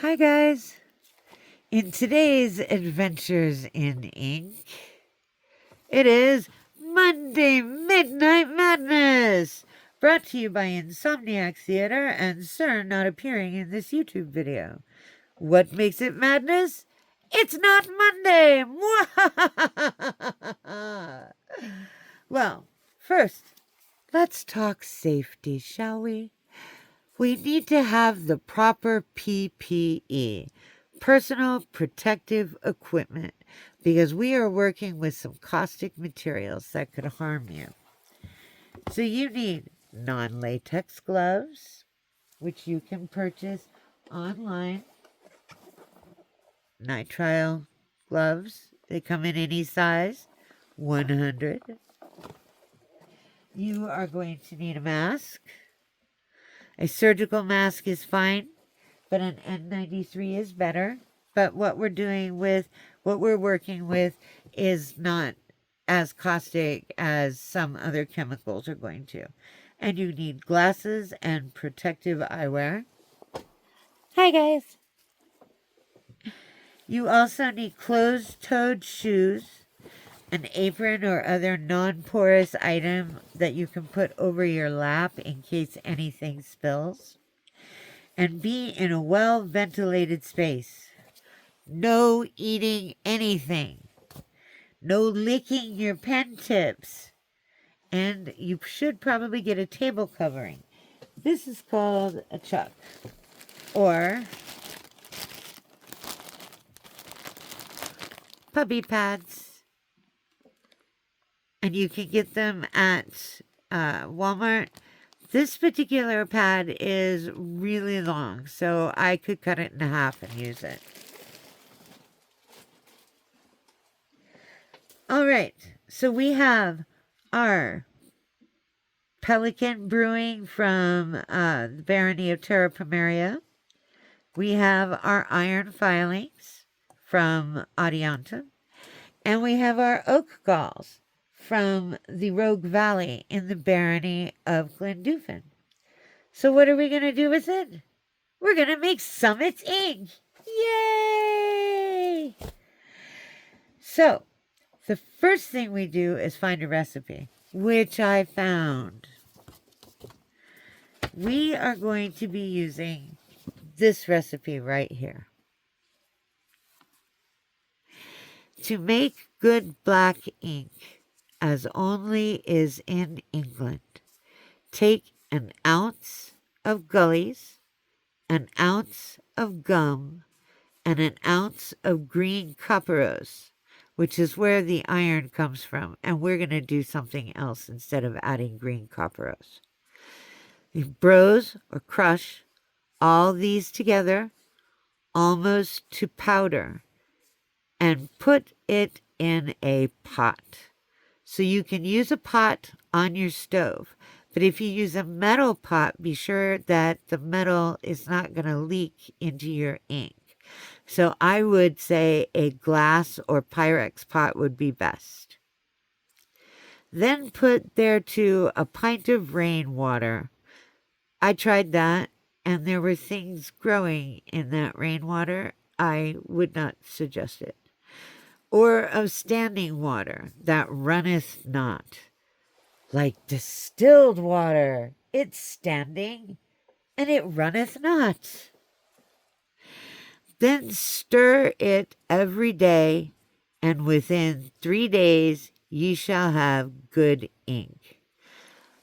Hi guys! In today's Adventures in Ink, it is Monday Midnight Madness! Brought to you by Insomniac Theater and Sir not appearing in this YouTube video. What makes it madness? It's not Monday! Well, first, let's talk safety, shall we? We need to have the proper PPE, personal protective equipment, because we are working with some caustic materials that could harm you. So you need non-latex gloves, which you can purchase online. Nitrile gloves, they come in any size, 100. You are going to need a mask. A surgical mask is fine, but an N93 is better. But what we're working with is not as caustic as some other chemicals are going to. And you need glasses and protective eyewear. Hi guys! You also need closed-toed shoes, an apron or other non-porous item that you can put over your lap in case anything spills, and be in a well-ventilated space. No eating anything. No licking your pen tips. And you should probably get a table covering. This is called a chuck, or puppy pads. And you can get them at Walmart. This particular pad is really long, so I could cut it in half and use it. All right, so we have our Pelican Brewing from the Barony of Terra Pomeria. We have our iron filings from Adiantum. And we have our oak galls from the Rogue Valley in the Barony of Glyn Dwfn. So what are we going to do with it? We're going to make Summit ink. Yay! So the first thing we do is find a recipe, which I found. We are going to be using this recipe right here. To make good black ink, as only is in England, take an ounce of gullies, an ounce of gum, and an ounce of green copperos, which is where the iron comes from, and we're going to do something else instead of adding green copperos. You brose or crush all these together almost to powder and put it in a pot. So you can use a pot on your stove, but if you use a metal pot, be sure that the metal is not going to leak into your ink. So I would say a glass or Pyrex pot would be best. Then put thereto a pint of rainwater. I tried that, and there were things growing in that rainwater. I would not suggest it. Or of standing water that runneth not. Like distilled water, it's standing, and it runneth not. Then stir it every day, and within 3 days ye shall have good ink.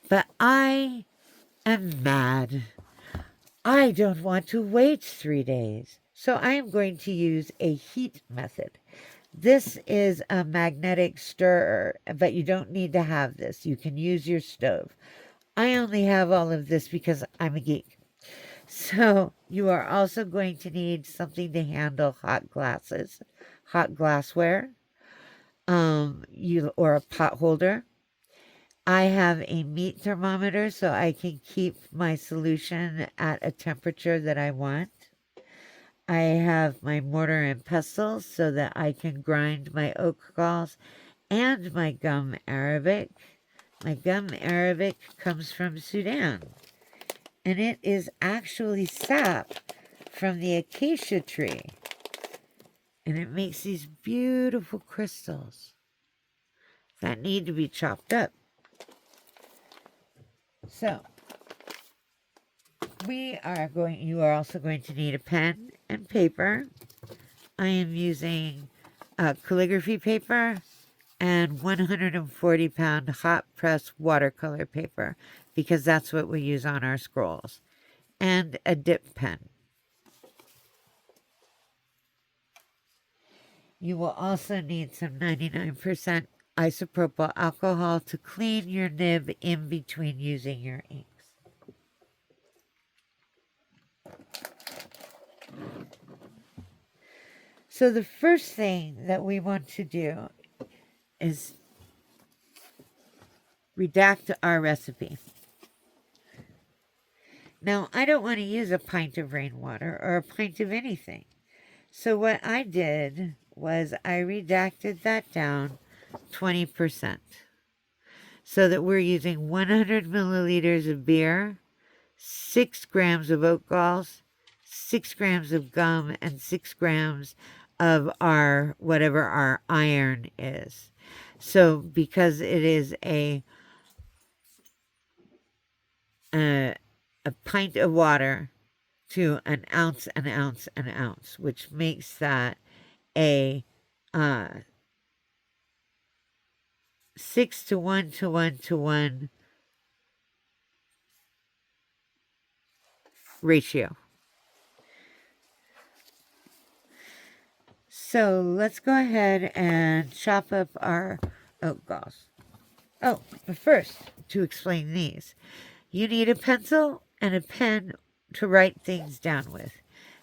But I am mad. I don't want to wait 3 days, so I am going to use a heat method. This is a magnetic stirrer, but you don't need to have this. You can use your stove. I only have all of this because I'm a geek. So you are also going to need something to handle hot glasses, hot glassware, or a pot holder. I have a meat thermometer so I can keep my solution at a temperature that I want. I have my mortar and pestle so that I can grind my oak galls and my gum arabic. My gum arabic comes from Sudan, and it is actually sap from the acacia tree. And it makes these beautiful crystals that need to be chopped up. So, you are also going to need a pen and paper. I am using calligraphy paper and 140-pound hot press watercolor paper because that's what we use on our scrolls, and a dip pen. You will also need some 99% isopropyl alcohol to clean your nib in between using your inks. So the first thing that we want to do is redact our recipe. Now, I don't want to use a pint of rainwater or a pint of anything. So what I did was I redacted that down 20%. So that we're using 100 milliliters of beer, 6 grams of oat galls, 6 grams of gum, and 6 grams of our whatever our iron is. So because it is a pint of water to an ounce, which makes that a 6 to 1 to 1 to 1 ratio. So let's go ahead and chop up our oat galls. Oh, but first, to explain these, you need a pencil and a pen to write things down with.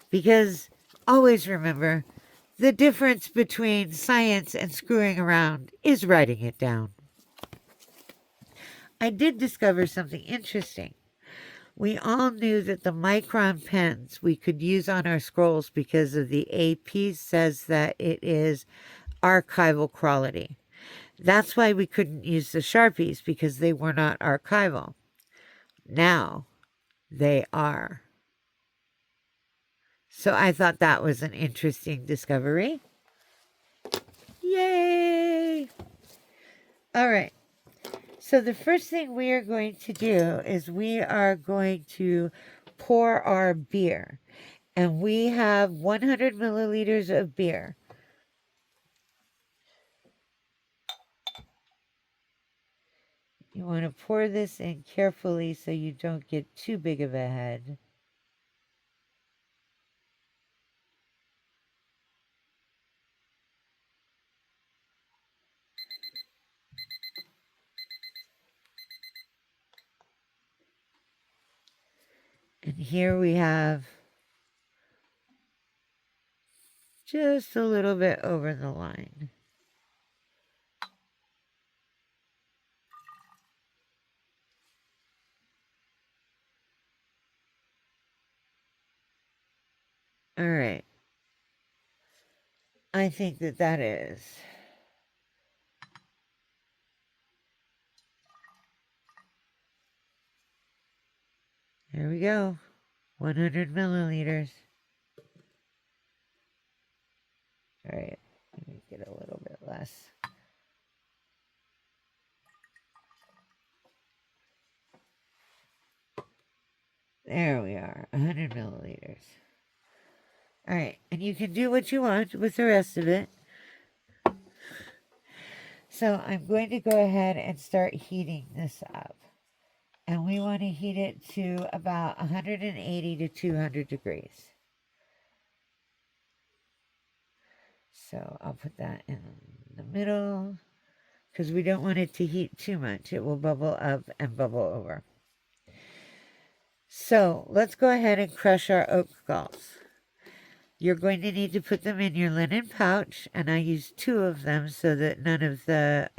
Because always remember, the difference between science and screwing around is writing it down. I did discover something interesting. We all knew that the micron pens we could use on our scrolls because of the AP says that it is archival quality. That's why we couldn't use the Sharpies because they were not archival. Now they are. So I thought that was an interesting discovery. Yay! All right. So the first thing we are going to do is we are going to pour our beer. And we have 100 milliliters of beer. You want to pour this in carefully so you don't get too big of a head. And here we have just a little bit over the line. All right. I think that is. There we go. 100 milliliters. All right. Let me get a little bit less. There we are. 100 milliliters. All right. And you can do what you want with the rest of it. So I'm going to go ahead and start heating this up. And we want to heat it to about 180 to 200 degrees. So I'll put that in the middle because we don't want it to heat too much. It will bubble up and bubble over. So let's go ahead and crush our oat galls. You're going to need to put them in your linen pouch, and I use 2 of them so that none of the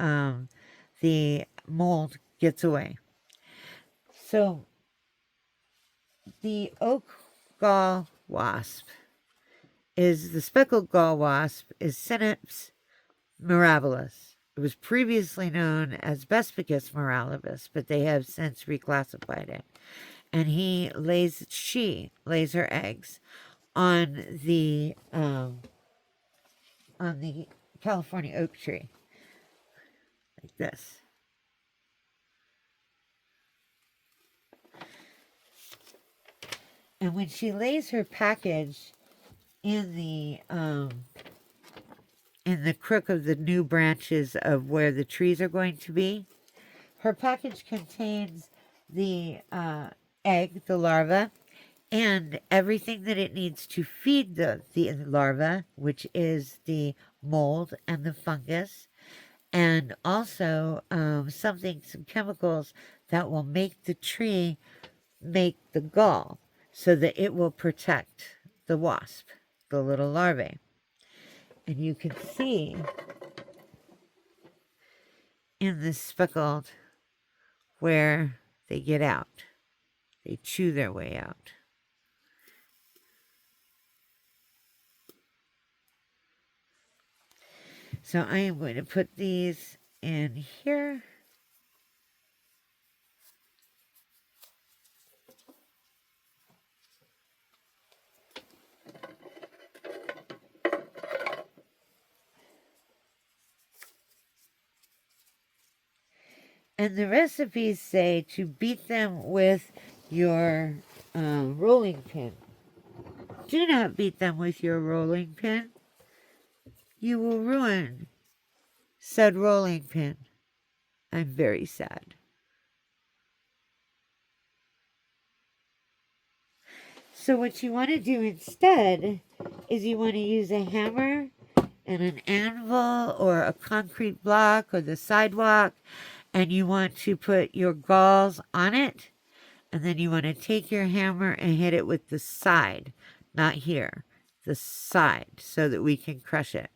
mold gets away. So the oak gall wasp is the speckled gall wasp is Synaps mirabilis. It was previously known as Bespicus mirabilis, but they have since reclassified it. And she lays her eggs on the California oak tree, like this. And when she lays her package in the crook of the new branches of where the trees are going to be, her package contains the egg, the larva, and everything that it needs to feed the larva, which is the mold and the fungus, and also some chemicals that will make the tree make the gall so that it will protect the wasp, the little larvae. And you can see in this speckled where they get out. They chew their way out. So I am going to put these in here. And the recipes say to beat them with your rolling pin. Do not beat them with your rolling pin. You will ruin said rolling pin. I'm very sad. So what you want to do instead is you want to use a hammer and an anvil or a concrete block or the sidewalk, and you want to put your galls on it, and then you want to take your hammer and hit it with the side, not here, the side, so that we can crush it.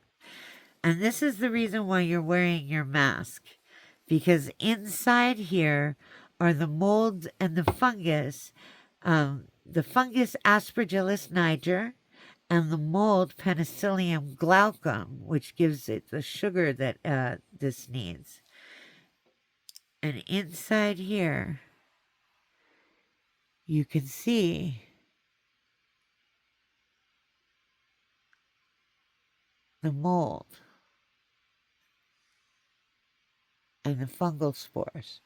And this is the reason why you're wearing your mask, because inside here are the molds and the fungus Aspergillus niger, and the mold Penicillium glaucum, which gives it the sugar that this needs. And inside here, you can see the mold and the fungal spores.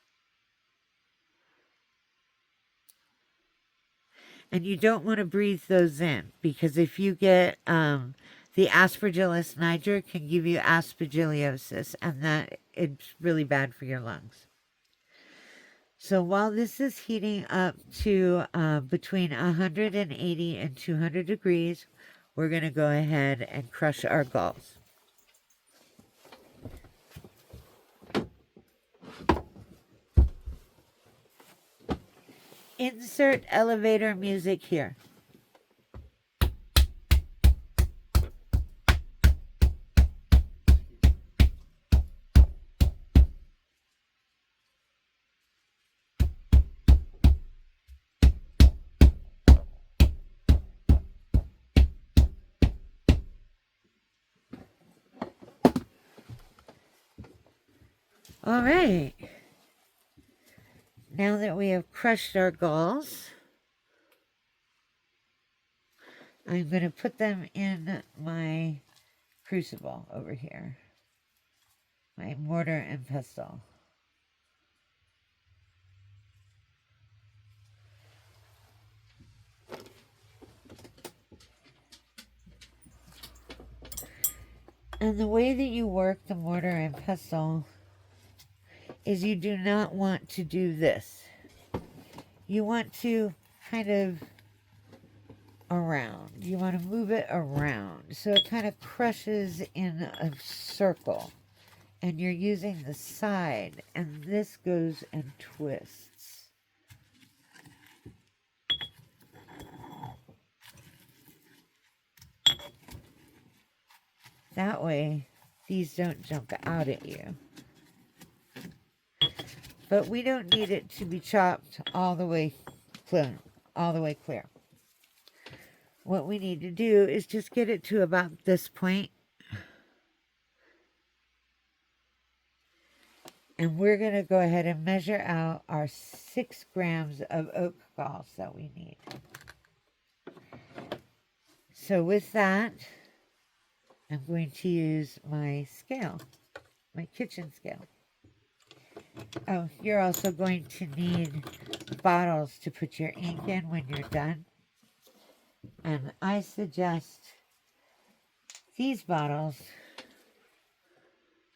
And you don't want to breathe those in, because if you get the Aspergillus niger can give you aspergillosis, and that it's really bad for your lungs. So while this is heating up to between 180 and 200 degrees, we're going to go ahead and crush our galls. Insert elevator music here. All right. Now that we have crushed our galls, I'm going to put them in my crucible over here, my mortar and pestle. And the way that you work the mortar and pestle is you do not want to do this. You want to kind of around. You want to move it around so it kind of crushes in a circle. And you're using the side, and this goes and twists. That way, these don't jump out at you. But we don't need it to be chopped all the way clear. What we need to do is just get it to about this point. And we're going to go ahead and measure out our 6 grams of oak galls that we need. So with that, I'm going to use my scale, my kitchen scale. Oh, you're also going to need bottles to put your ink in when you're done. And I suggest these bottles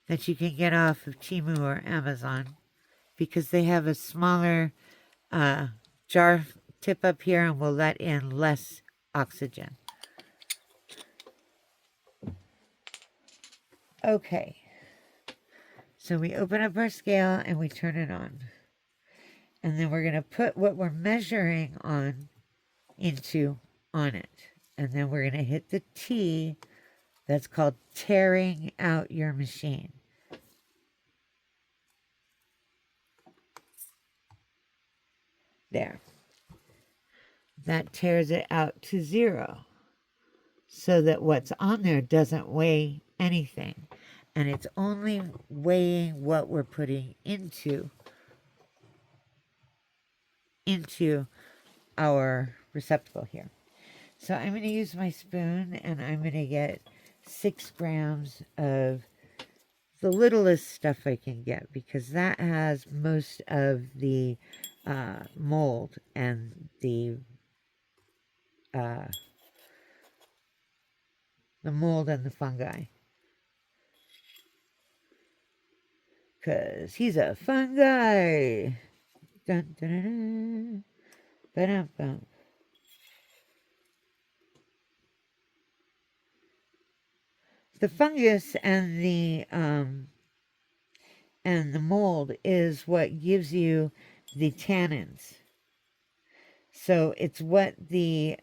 that you can get off of Temu or Amazon because they have a smaller jar tip up here and will let in less oxygen. Okay, so we open up our scale and we turn it on. And then we're going to put what we're measuring on it. And then we're going to hit the T. That's called tearing out your machine. There. That tears it out to 0 so that what's on there doesn't weigh anything. And it's only weighing what we're putting into our receptacle here. So I'm going to use my spoon and I'm going to get 6 grams of the littlest stuff I can get because that has most of the mold and the mold and the fungi. Because he's a fun guy. Dun, dun, dun, dun. Ba-dum-bum. The fungus and the mold is what gives you the tannins. So it's what the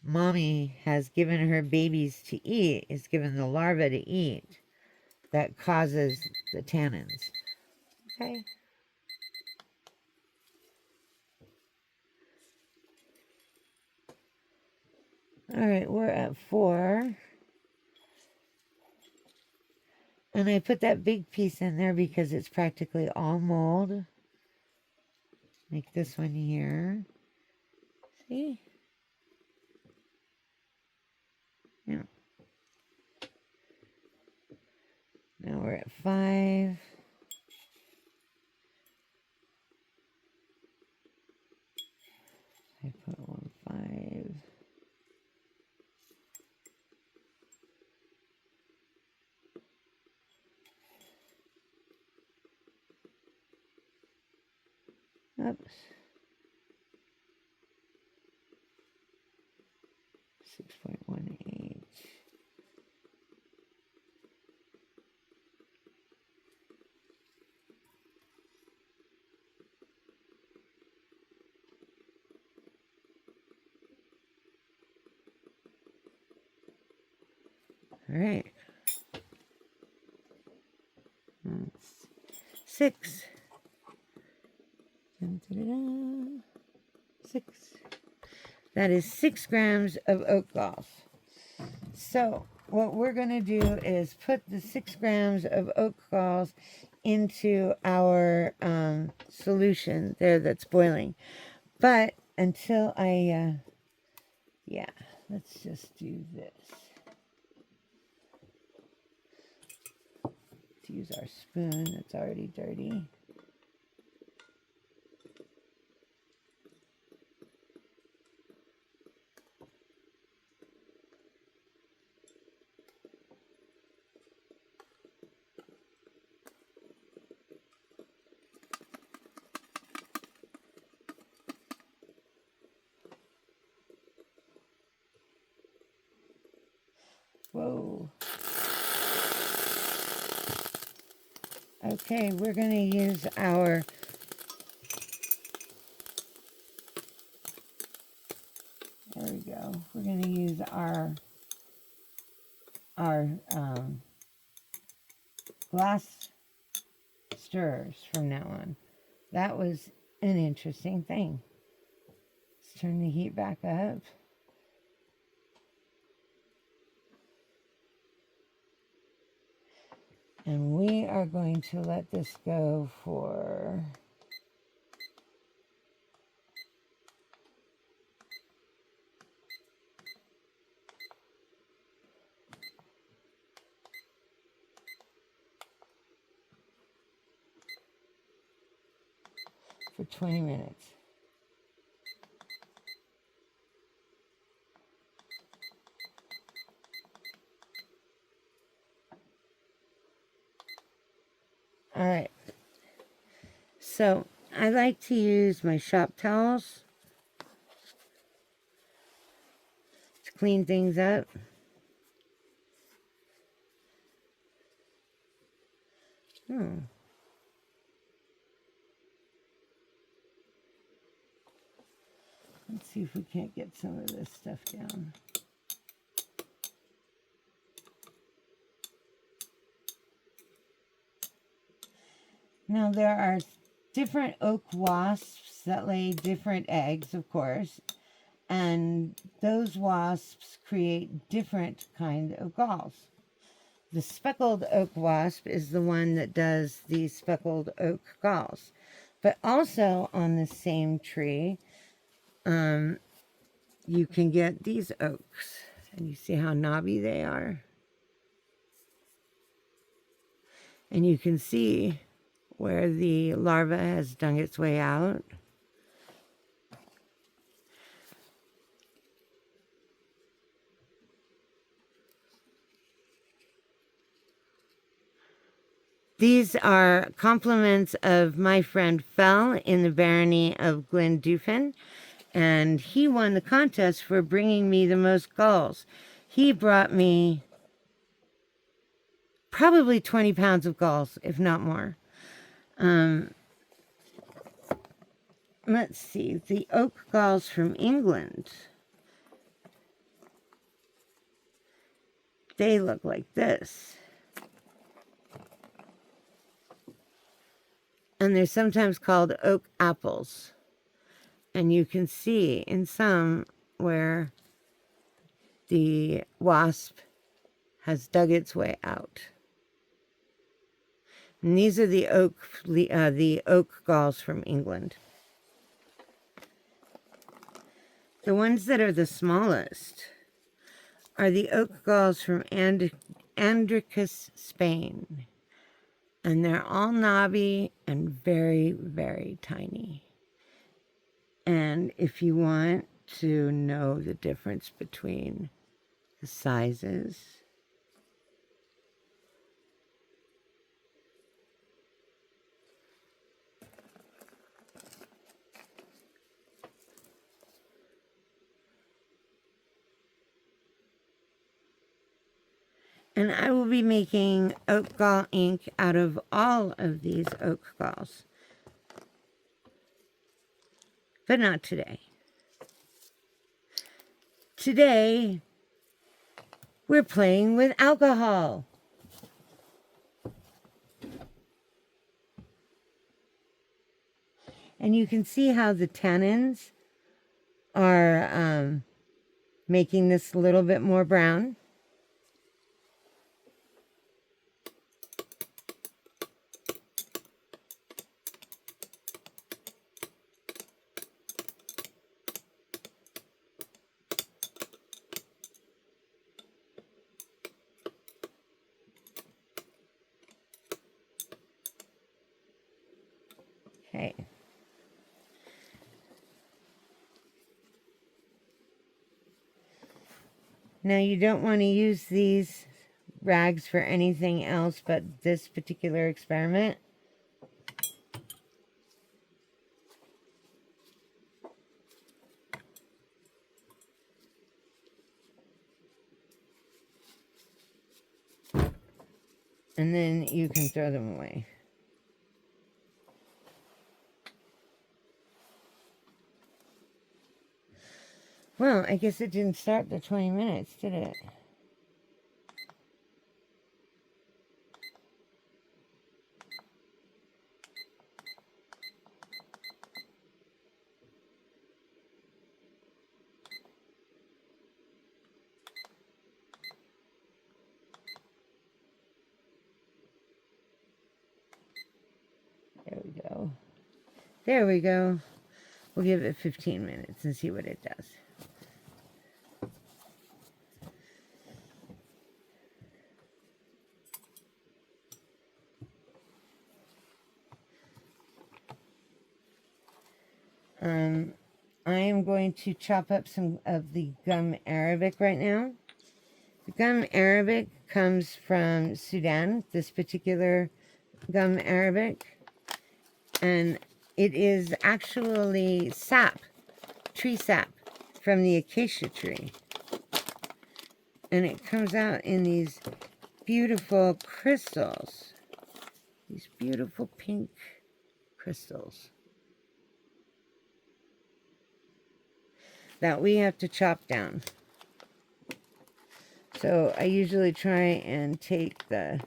mommy has given her babies to eat, is given the larva to eat, that causes the tannins. Okay. All right, we're at 4. And I put that big piece in there because it's practically all mold. Like this one here. See? Yeah. Now we're at 5. I put 1, 5. Oops. 6.18. All right. 6. Dun, dun, dun, dun. 6. That is 6 grams of oak galls. So what we're going to do is put the 6 grams of oak galls into our solution there that's boiling. But until I, yeah, let's just do this. Let's use our spoon that's already dirty. Whoa. Okay, we're going to use our there we go. We're going to use our glass stirrers from now on. That was an interesting thing. Let's turn the heat back up. And we are going to let this go for for 20 minutes. All right. So I like to use my shop towels to clean things up. Let's see if we can't get some of this stuff down. Now there are different oak wasps that lay different eggs, of course, and those wasps create different kind of galls. The speckled oak wasp is the one that does the speckled oak galls. But also on the same tree, you can get these oaks. And you see how knobby they are? And you can see where the larva has dug its way out. These are compliments of my friend Fell in the Barony of Glyn Dwfn, and he won the contest for bringing me the most galls. He brought me probably 20 pounds of galls, if not more. Let's see, the oak galls from England. They look like this. And they're sometimes called oak apples. And you can see in some where the wasp has dug its way out. And these are the oak galls from England. The ones that are the smallest are the oak galls from Andricus, Spain. And they're all knobby and very, very tiny. And if you want to know the difference between the sizes, and I will be making oak gall ink out of all of these oak galls. But not today. Today, we're playing with alcohol. And you can see how the tannins are making this a little bit more brown. Okay. Now you don't want to use these rags for anything else but this particular experiment. And then you can throw them away. Well, I guess it didn't start the 20 minutes, did it? There we go. There we go. We'll give it 15 minutes and see what it does. I am going to chop up some of the gum arabic right now. The gum arabic comes from Sudan, this particular gum arabic, and it is actually sap, tree sap from the acacia tree. And it comes out in these beautiful crystals, these beautiful pink crystals that we have to chop down. So I usually try and take the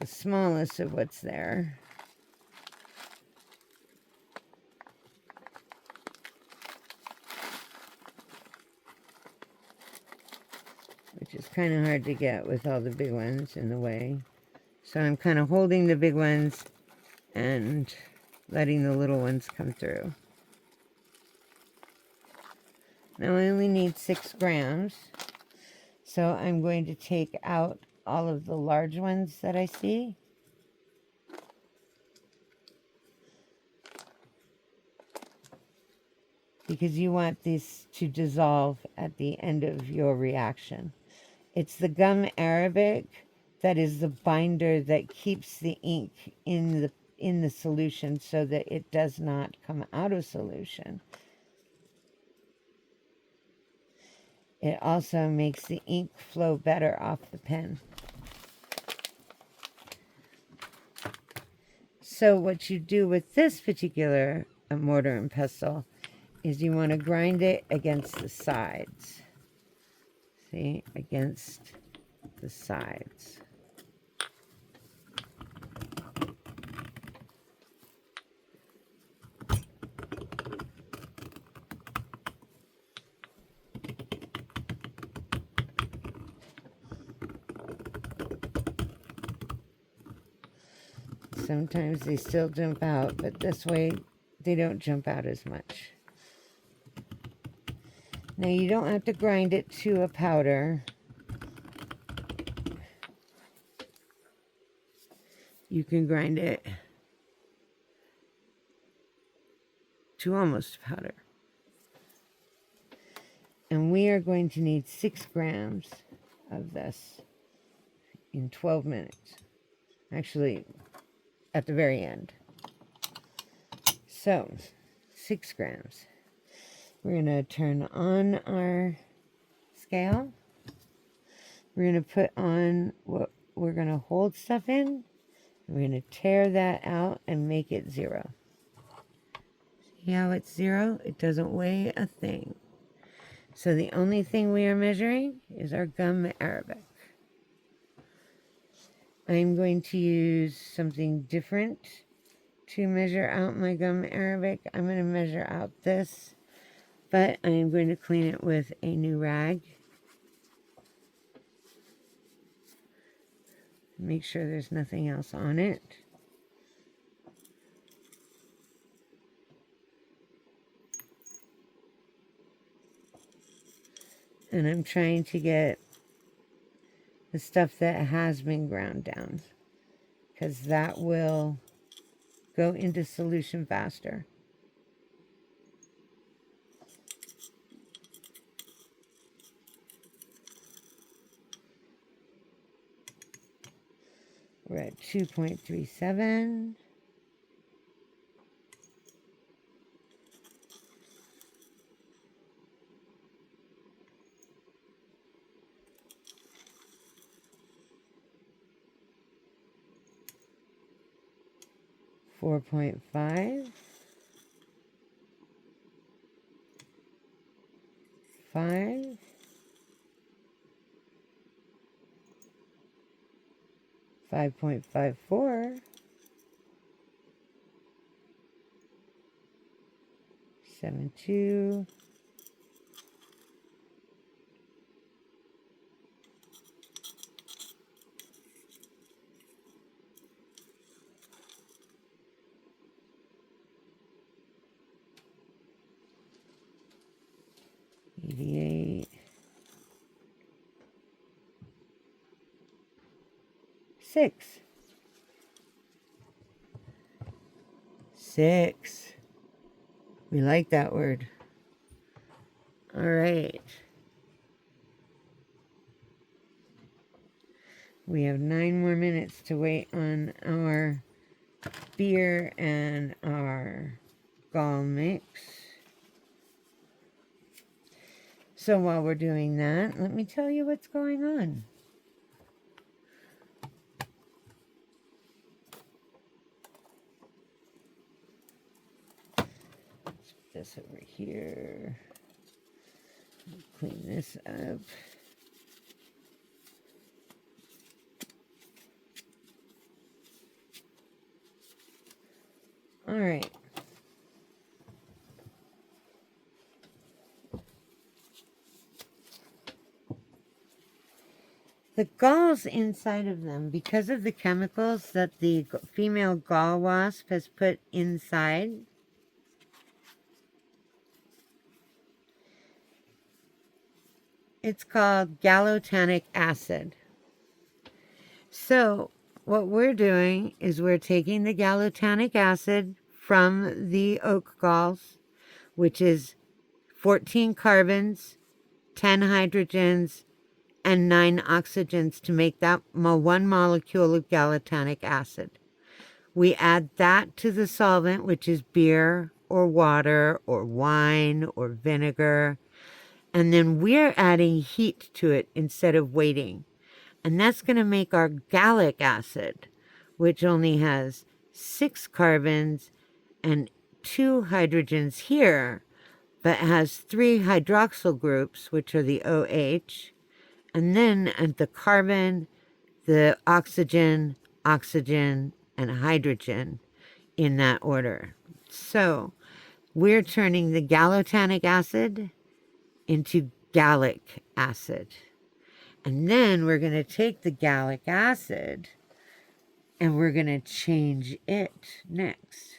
smallest of what's there. Which is kind of hard to get with all the big ones in the way. So I'm kind of holding the big ones and letting the little ones come through. Now I only need 6 grams. So I'm going to take out all of the large ones that I see. Because you want this to dissolve at the end of your reaction. It's the gum arabic that is the binder that keeps the ink in the solution so that it does not come out of solution. It also makes the ink flow better off the pen. So what you do with this particular mortar and pestle is you want to grind it against the sides. See, against the sides. Sometimes they still jump out, but this way they don't jump out as much. Now you don't have to grind it to a powder. You can grind it to almost powder. And we are going to need 6 grams of this in 12 minutes. Actually, at the very end. So, 6 grams. We're going to turn on our scale. We're going to put on what we're going to hold stuff in. We're going to tear that out and make it 0. See how it's 0? It doesn't weigh a thing. So the only thing we are measuring is our gum arabic. I'm going to use something different to measure out my gum arabic. I'm going to measure out this, but I am going to clean it with a new rag. Make sure there's nothing else on it. And I'm trying to get the stuff that has been ground down, because that will go into solution faster. We're at 2.37. Four 4.5. 5. 5.54. 7.2. 88. 6. 6. We like that word. All right. We have 9 more minutes to wait on our beer and our gall mix. So while we're doing that, let me tell you what's going on. Let's put this over here. Clean this up. All right. The galls inside of them, because of the chemicals that the female gall wasp has put inside, it's called gallotanic acid. So what we're doing is we're taking the gallotanic acid from the oak galls, which is 14 carbons, 10 hydrogens, and 9 oxygens to make that one molecule of gallotanic acid. We add that to the solvent, which is beer or water or wine or vinegar, and then we're adding heat to it instead of waiting. And that's going to make our gallic acid, which only has 6 carbons and 2 hydrogens here, but has 3 hydroxyl groups, which are the OH, and then at the carbon, the oxygen, oxygen, and hydrogen in that order. So we're turning the gallotanic acid into gallic acid. And then we're going to take the gallic acid and we're going to change it next.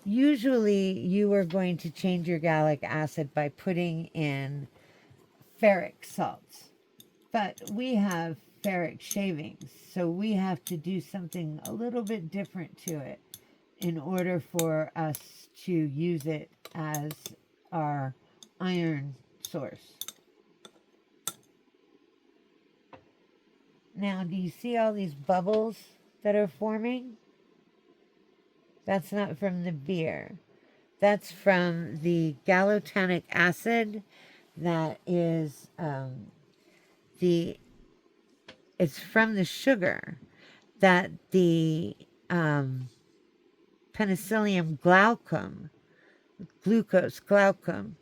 Usually you are going to change your gallic acid by putting in ferric salts, but we have ferric shavings, so we have to do something a little bit different to it in order for us to use it as our iron source. Now, do you see all these bubbles that are forming? That's not from the beer. That's from the gallotanic acid that is it's from the sugar that the penicillium glaucum, glucose glaucum,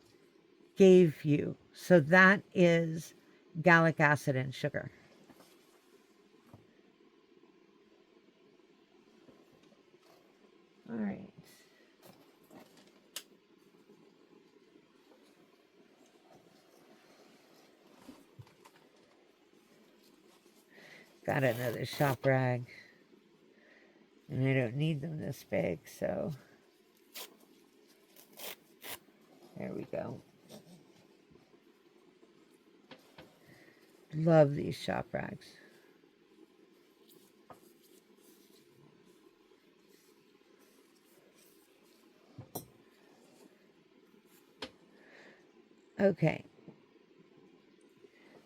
gave you. So that is gallic acid and sugar. All right. Got another shop rag. And I don't need them this big, so there we go. Love these shop rags. Okay.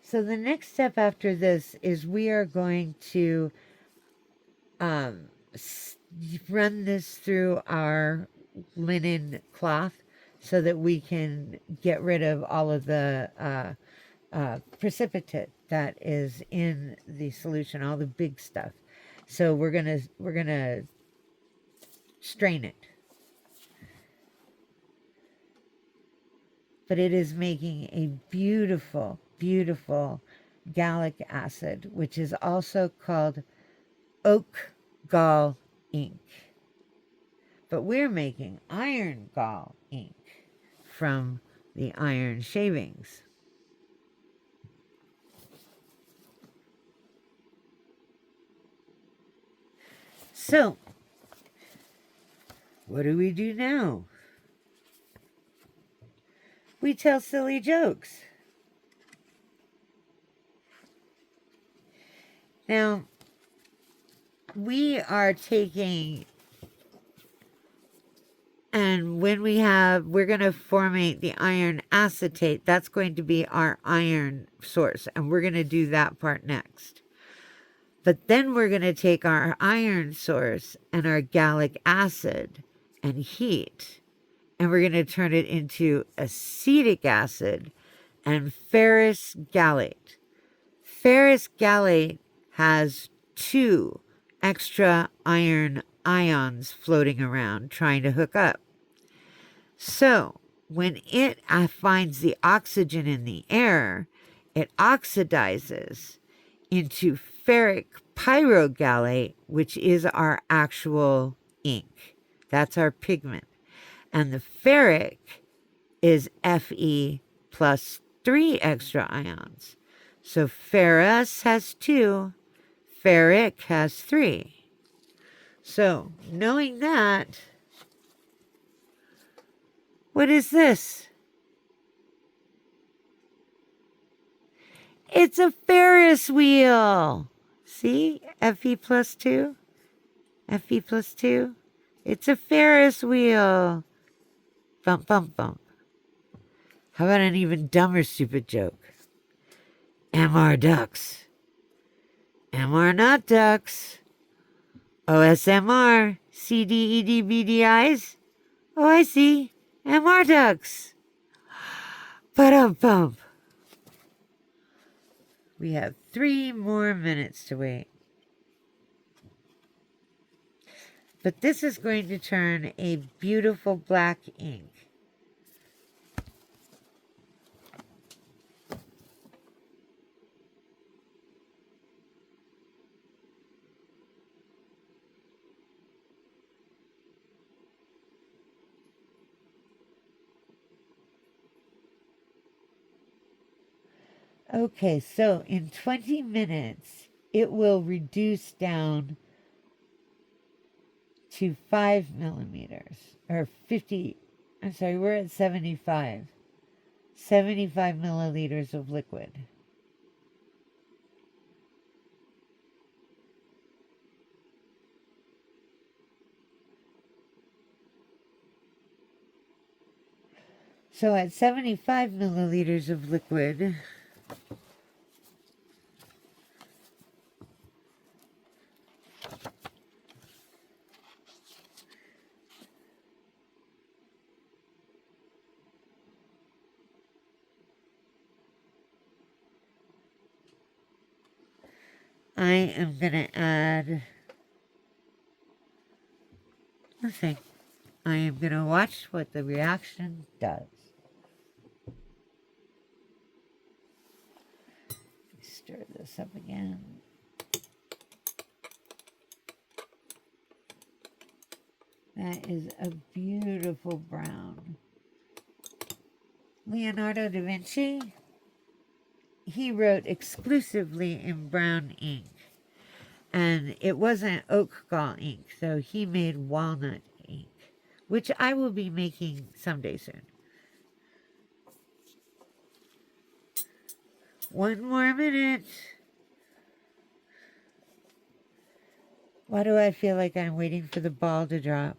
So the next step after this is we are going to run this through our linen cloth so that we can get rid of all of the precipitate that is in the solution, all the big stuff. So we're gonna strain it. But it is making a beautiful, beautiful gallic acid, which is also called oak gall ink. But we're making iron gall ink from the iron shavings. So, what do we do now? We tell silly jokes. Now, we are taking, and when we're going to formate the iron acetate. That's going to be our iron source, and we're going to do that part next. But then we're going to take our iron source and our gallic acid and heat, and we're going to turn it into acetic acid and ferrous gallate. Ferrous gallate has 2 extra iron ions floating around trying to hook up. So when it finds the oxygen in the air, it oxidizes into ferric pyrogallate, which is our actual ink. That's our pigment. And the ferric is Fe plus 3 extra ions. So ferrous has 2, ferric has 3. So knowing that, what is this? It's a Ferris wheel. See? Fe plus 2. Fe plus 2. It's a Ferris wheel. Bump, bump, bump. How about an even dumber stupid joke? MR ducks. MR not ducks. OSMR. CDEDBDIs. Oh, I see. MR ducks. Ba-dum-bump. We have 3 more minutes to wait. But this is going to turn a beautiful black ink. Okay, so in 20 minutes, it will reduce down to 5 millimeters, or 50, I'm sorry, we're at 75. 75 milliliters of liquid. So at 75 milliliters of liquid, I am going to add nothing. I am going to watch what the reaction does. Stir this up again. That is a beautiful brown. Leonardo da Vinci, he wrote exclusively in brown ink. And it wasn't oak gall ink, so he made walnut ink, which I will be making someday soon. 1 more minute. Why do I feel like I'm waiting for the ball to drop?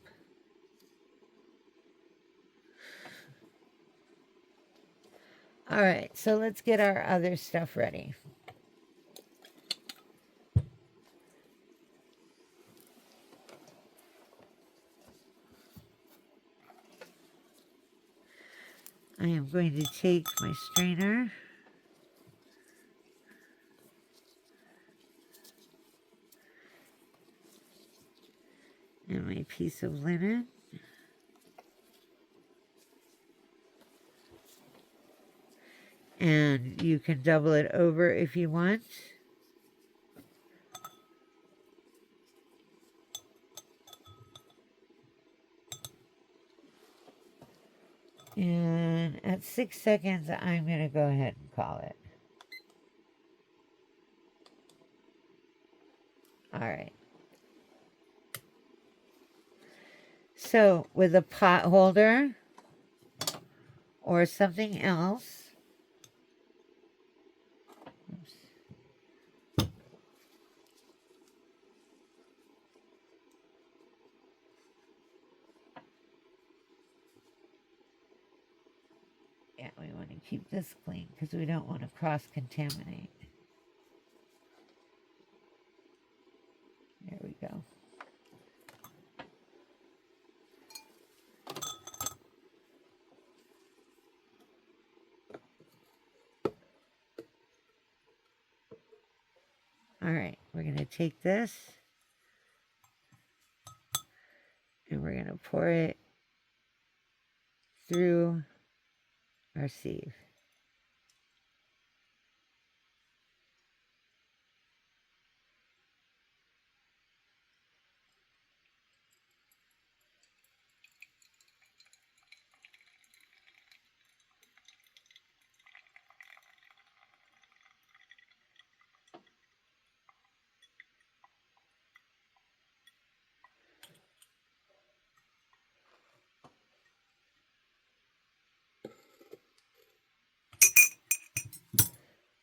All right, so let's get our other stuff ready. I am going to take my strainer. And my piece of linen. And you can double it over if you want. And at 6 seconds, I'm going to go ahead and call it. All right. So with a pot holder or something else, Yeah, we want to keep this clean because we don't want to cross-contaminate. There we go. All right, we're going to take this and we're going to pour it through our sieve.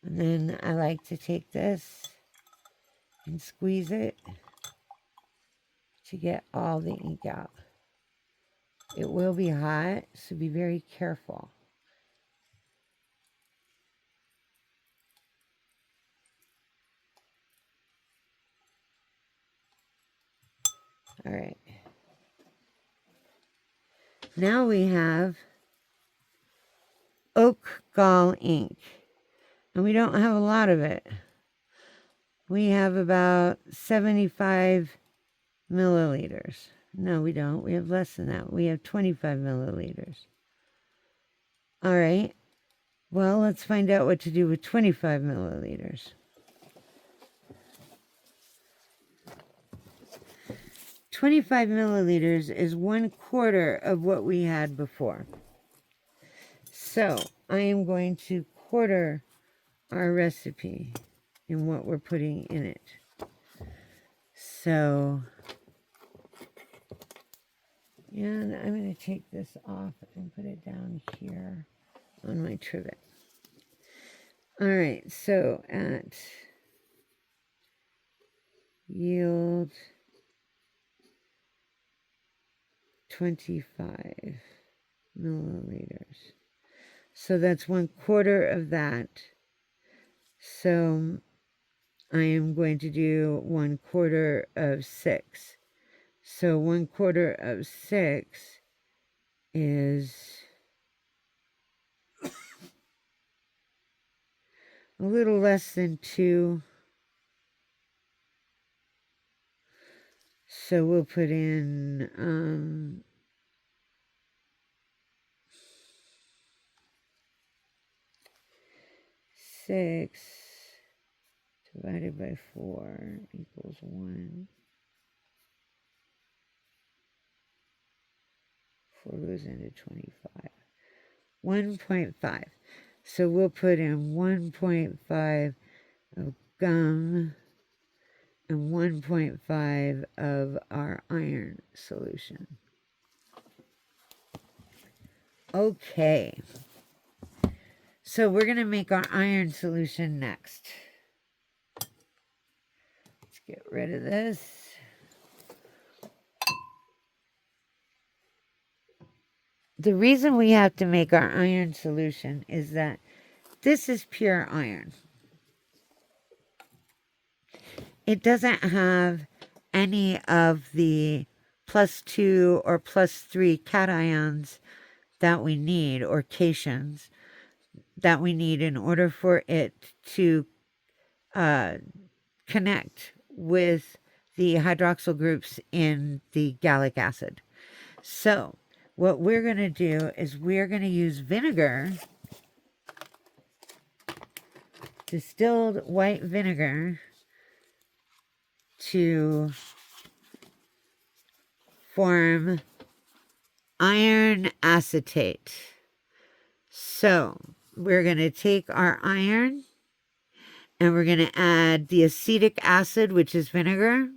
And then I like to take this and squeeze it to get all the ink out. It will be hot, so be very careful. All right. Now we have oak gall ink. And we don't have a lot of it. We have about 75 milliliters. No, we don't. We have less than that. We have 25 milliliters. All right. Well, let's find out what to do with 25 milliliters. 25 milliliters is 1/4 of what we had before. So I am going to quarter our recipe in what we're putting in it. So, and I'm going to take this off and put it down here on my trivet. All right, so at yield 25 milliliters. So that's 1/4 of that. So I am going to do 1/4 of 6. So 1/4 of 6 is a little less than 2. So we'll put in 6 divided by 4 equals 1. 4 goes into 25. 1.5. So we'll put in 1.5 of gum and 1.5 of our iron solution. Okay. So we're going to make our iron solution next. Let's get rid of this. The reason we have to make our iron solution is that this is pure iron. It doesn't have any of the +2 or +3 cations that we need, or cations that we need in order for it to connect with the hydroxyl groups in the gallic acid. So what we're going to do is we're going to use vinegar, distilled white vinegar, to form iron acetate. So we're going to take our iron and we're going to add the acetic acid, which is vinegar,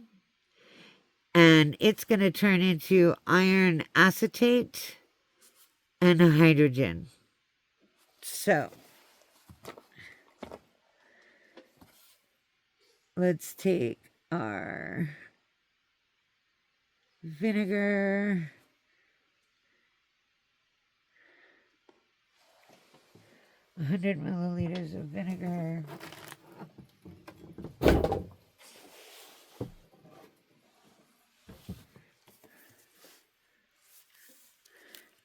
and it's going to turn into iron acetate and hydrogen. So let's take our vinegar 100 milliliters of vinegar.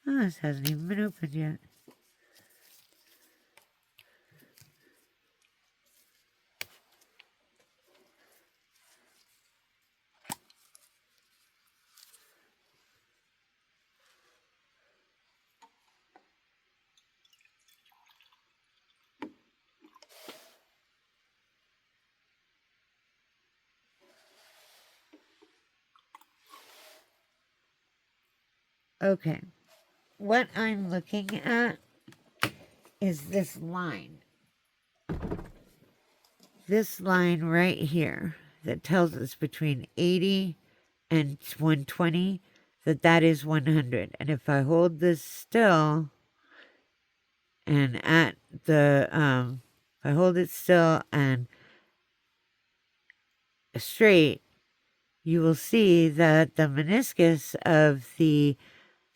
Oh, this hasn't even been opened yet. Okay, what I'm looking at is this line. This line right here that tells us between 80 and 120 that is 100. And if I hold this still and at the, if I hold it still and straight, you will see that the meniscus of the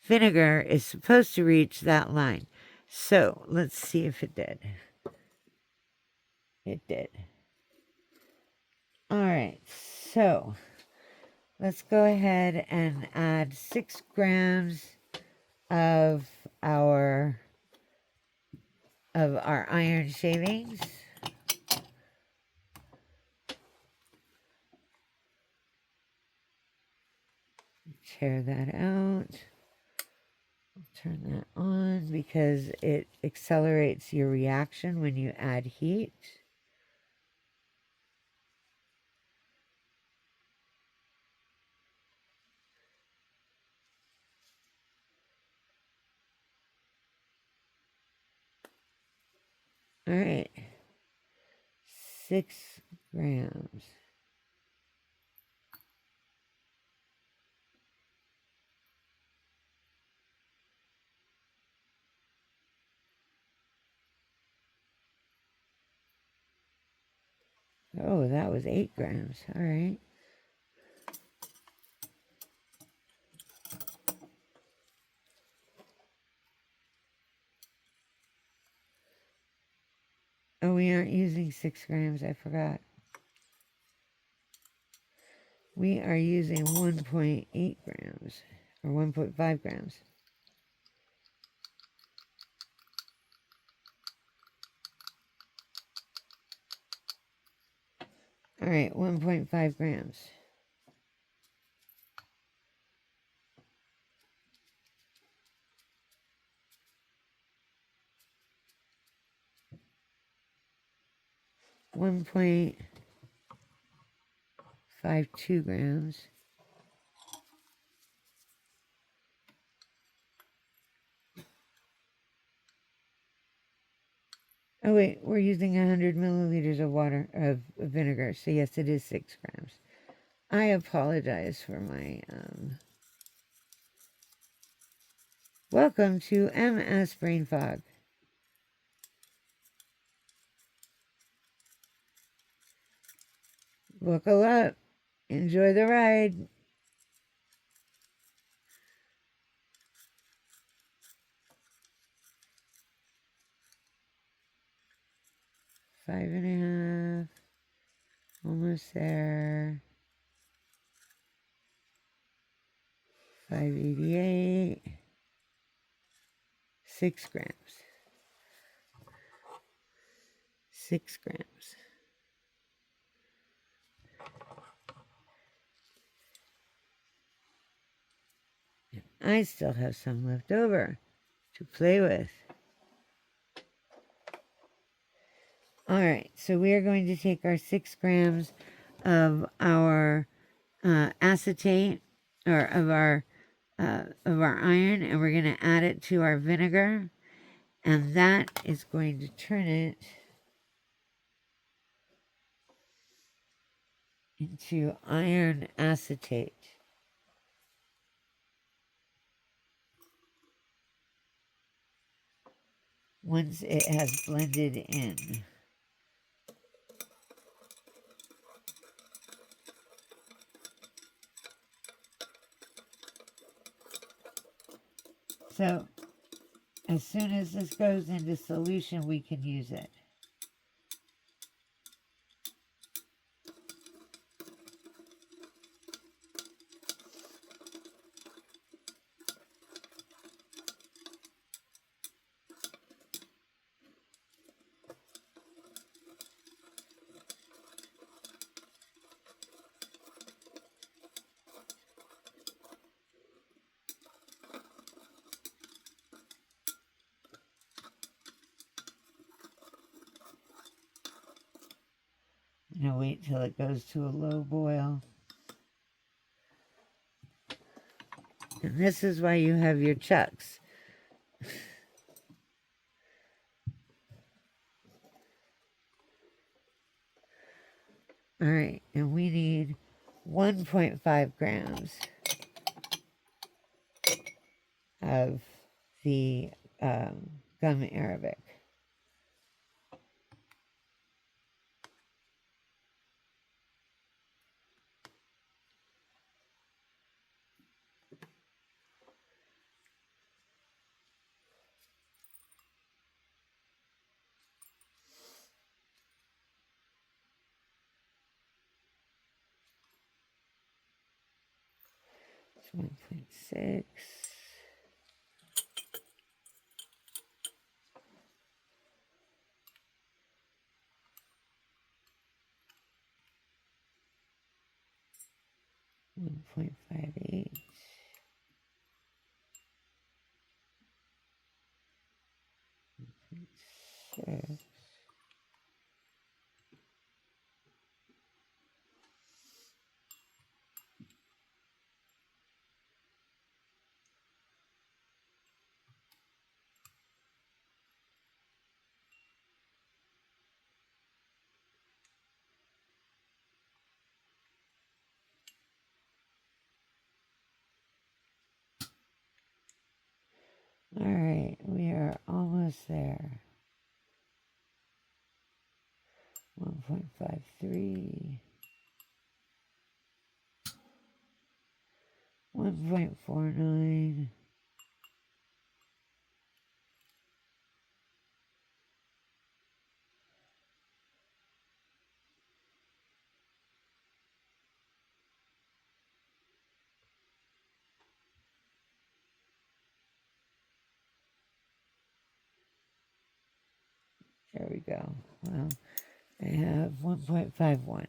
vinegar is supposed to reach that line. So let's see if it did. It did. All right, so let's go ahead and add 6 grams of our iron shavings. Tear that out. Turn that on because it accelerates your reaction when you add heat. All right, 6 grams. Oh, that was 8 grams. All right. Oh, we aren't using 6 grams. I forgot. We are using 1.8 grams or 1.5 grams. All right, 1.5 grams. One point 52 grams. Oh wait, we're using 100 milliliters of water, of vinegar. So yes, it is 6 grams. I apologize for my, Welcome to MS Brain Fog. Buckle up. Enjoy the ride. Five and a half. Almost there. 588. 6 grams. 6 grams. I still have some left over to play with. All right, so we are going to take our 6 grams of our acetate, or of our iron, and we're going to add it to our vinegar, and that is going to turn it into iron acetate. Once it has blended in. So as soon as this goes into solution, we can use it. Now wait till it goes to a low boil. And this is why you have your chucks. All right, and we need 1.5 grams of the gum arabic. It's 1.6. $1.58. Sure. All right, we are almost there. 1.53. 1.49. There we go. Well, I have 1.51.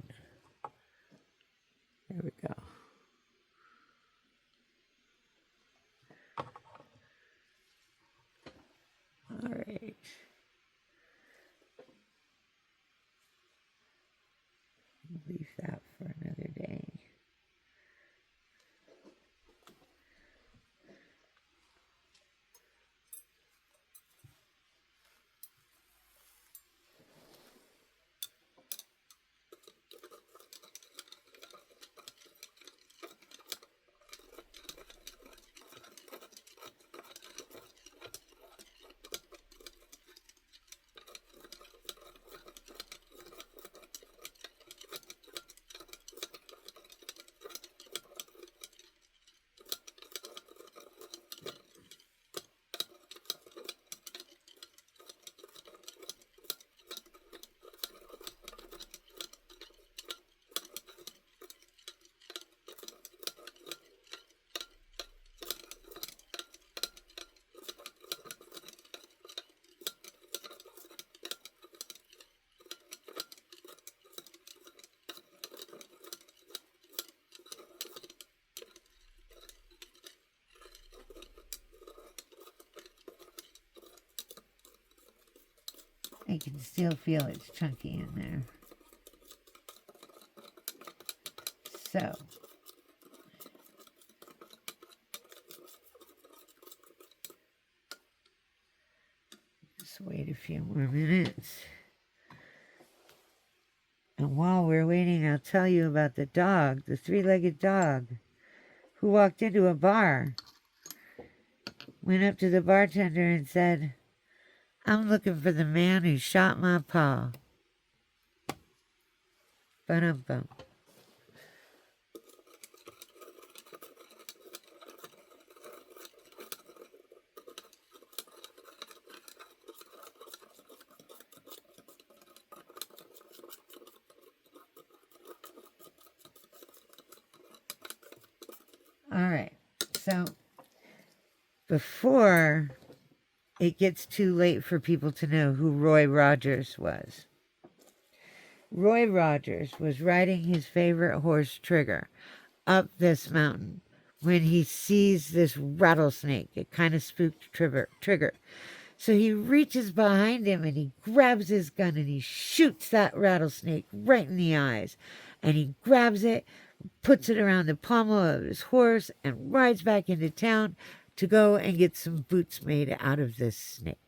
There we go. All right. Leave that for another day. I can still feel it's chunky in there. So, just wait a few more minutes. And while we're waiting, I'll tell you about the dog, the three-legged dog, who walked into a bar, went up to the bartender and said, "I'm looking for the man who shot my pa." Ba-dum-bum. So before it gets too late for people to know who Roy Rogers was, Roy Rogers was riding his favorite horse, Trigger, up this mountain when he sees this rattlesnake. It kind of spooked Trigger. So he reaches behind him and he grabs his gun and he shoots that rattlesnake right in the eyes. And he grabs it, puts it around the pommel of his horse, and rides back into town to go and get some boots made out of this snake.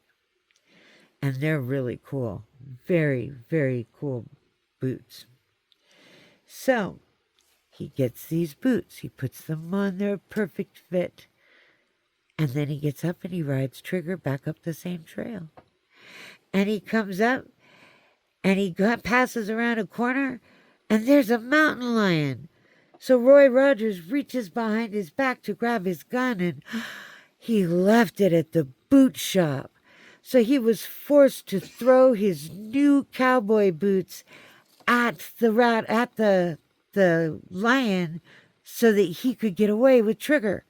And they're really cool. Very, very cool boots. So he gets these boots. He puts them on their perfect fit. And then he gets up and he rides Trigger back up the same trail. And he comes up and he passes around a corner and there's a mountain lion. So Roy Rogers reaches behind his back to grab his gun and he left it at the boot shop. So he was forced to throw his new cowboy boots at the lion so that he could get away with Trigger.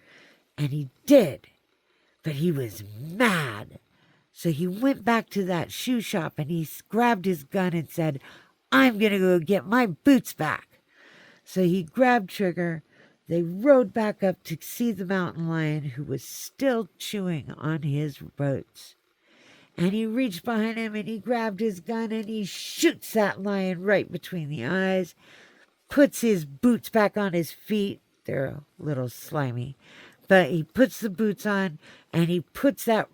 And he did. But he was mad. So he went back to that shoe shop and he grabbed his gun and said, I'm going to go get my boots back. So he grabbed Trigger. They rode back up to see the mountain lion who was still chewing on his boots. And he reached behind him and he grabbed his gun and he shoots that lion right between the eyes, puts his boots back on his feet. They're a little slimy. But he puts the boots on and he puts that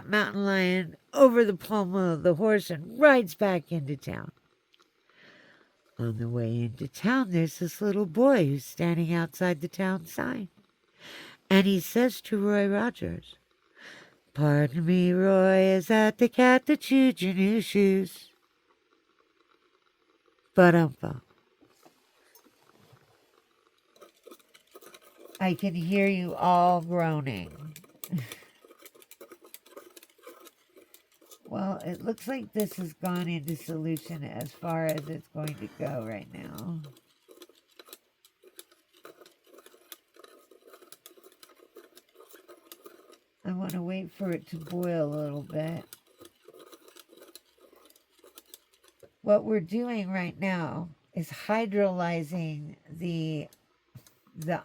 mountain lion over the pommel of the horse and rides back into town. On the way into town, there's this little boy who's standing outside the town sign. And he says to Roy Rogers, Pardon me, Roy, is that the cat that chewed your new shoes? Ba-dum-bum. I can hear you all groaning. Well, it looks like this has gone into solution as far as it's going to go right now. I want to wait for it to boil a little bit. What we're doing right now is hydrolyzing the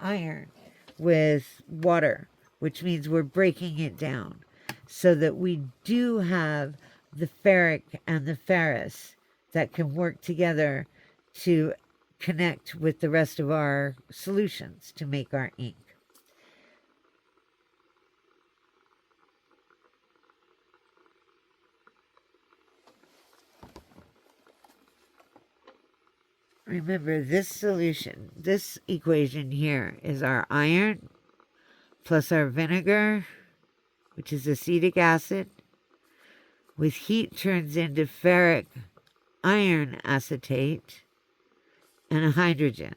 iron with water, which means we're breaking it down so that we do have the ferric and the ferrous that can work together to connect with the rest of our solutions to make our ink. Remember, this solution, this equation here is our iron plus our vinegar, which is acetic acid, with heat turns into ferric iron acetate and a hydrogen.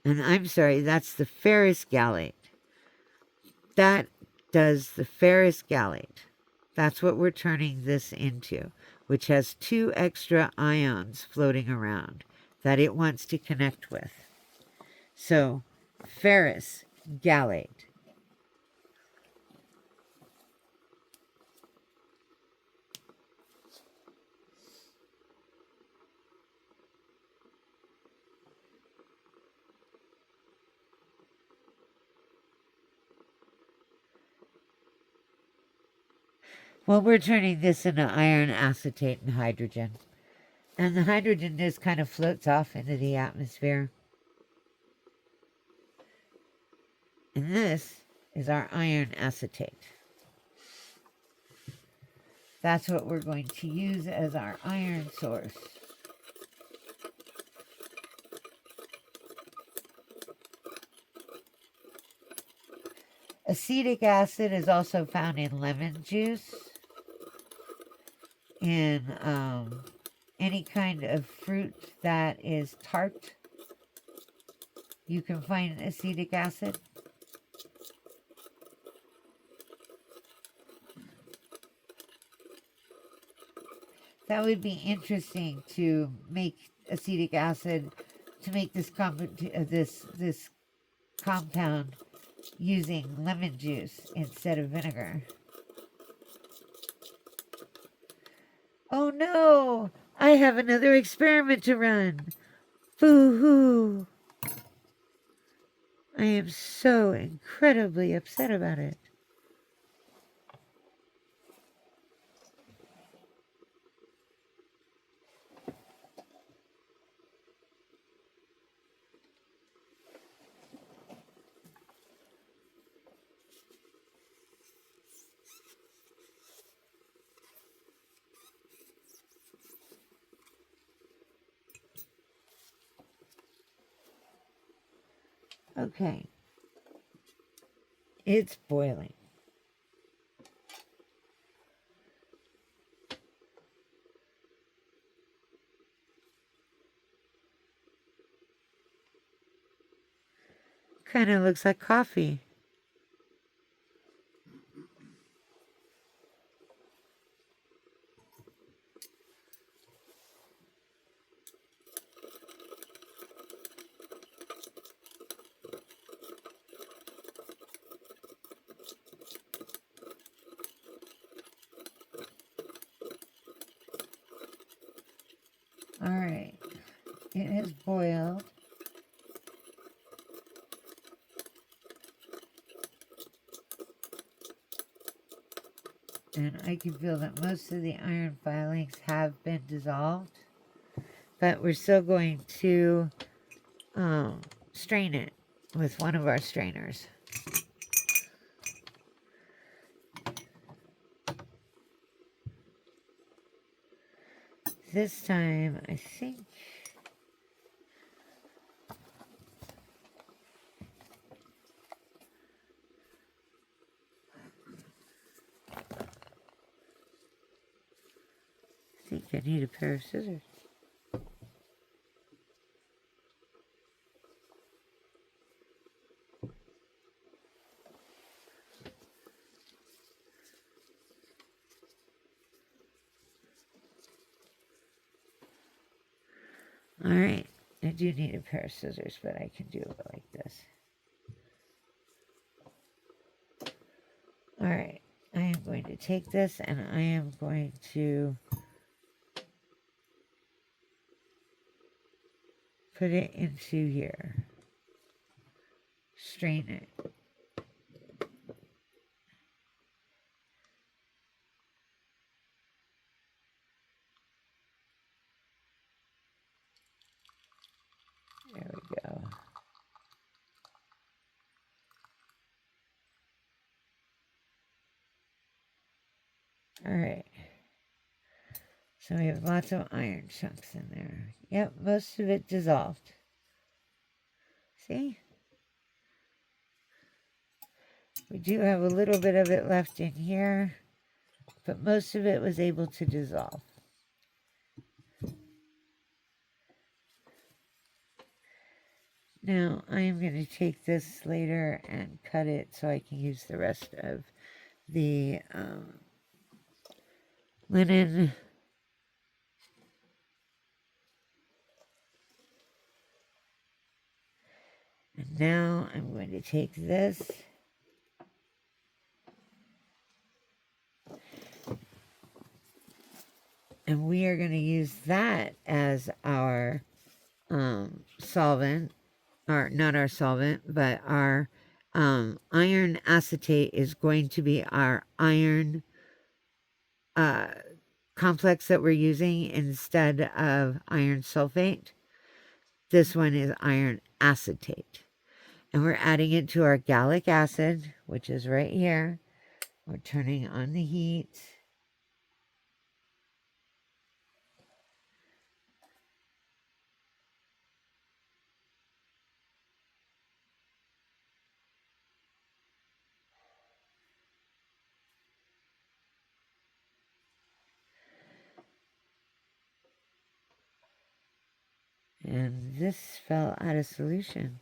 And I'm sorry, that's the ferrous gallate. That does the ferrous gallate. That's what we're turning this into, which has 2 extra ions floating around that it wants to connect with. So, ferrous gallate. Well, we're turning this into iron acetate and hydrogen. And the hydrogen just kind of floats off into the atmosphere. And this is our iron acetate. That's what we're going to use as our iron source. Acetic acid is also found in lemon juice, in any kind of fruit that is tart. You can find acetic acid. That would be interesting to make acetic acid, to make this compound using lemon juice instead of vinegar. Oh no! I have another experiment to run. Boo-hoo! I am so incredibly upset about it. Okay. It's boiling. Kind of looks like coffee. All right. It has boiled. And I can feel that most of the iron filings have been dissolved. But we're still going to strain it with one of our strainers. This time, I think I need a pair of scissors. All right, I do need a pair of scissors, but I can do it like this. All right, I am going to take this and I am going to put it into here. Strain it. There we go. All right. So we have lots of iron chunks in there. Yep, most of it dissolved. See? We do have a little bit of it left in here, but most of it was able to dissolve. Now, I am going to take this later and cut it so I can use the rest of the linen. And now I'm going to take this and we are going to use that as our solvent, or not our solvent, but our iron acetate is going to be our iron complex that we're using instead of iron sulfate. This one is iron acetate. And we're adding it to our gallic acid, which is right here. We're turning on the heat. And this fell out of solution.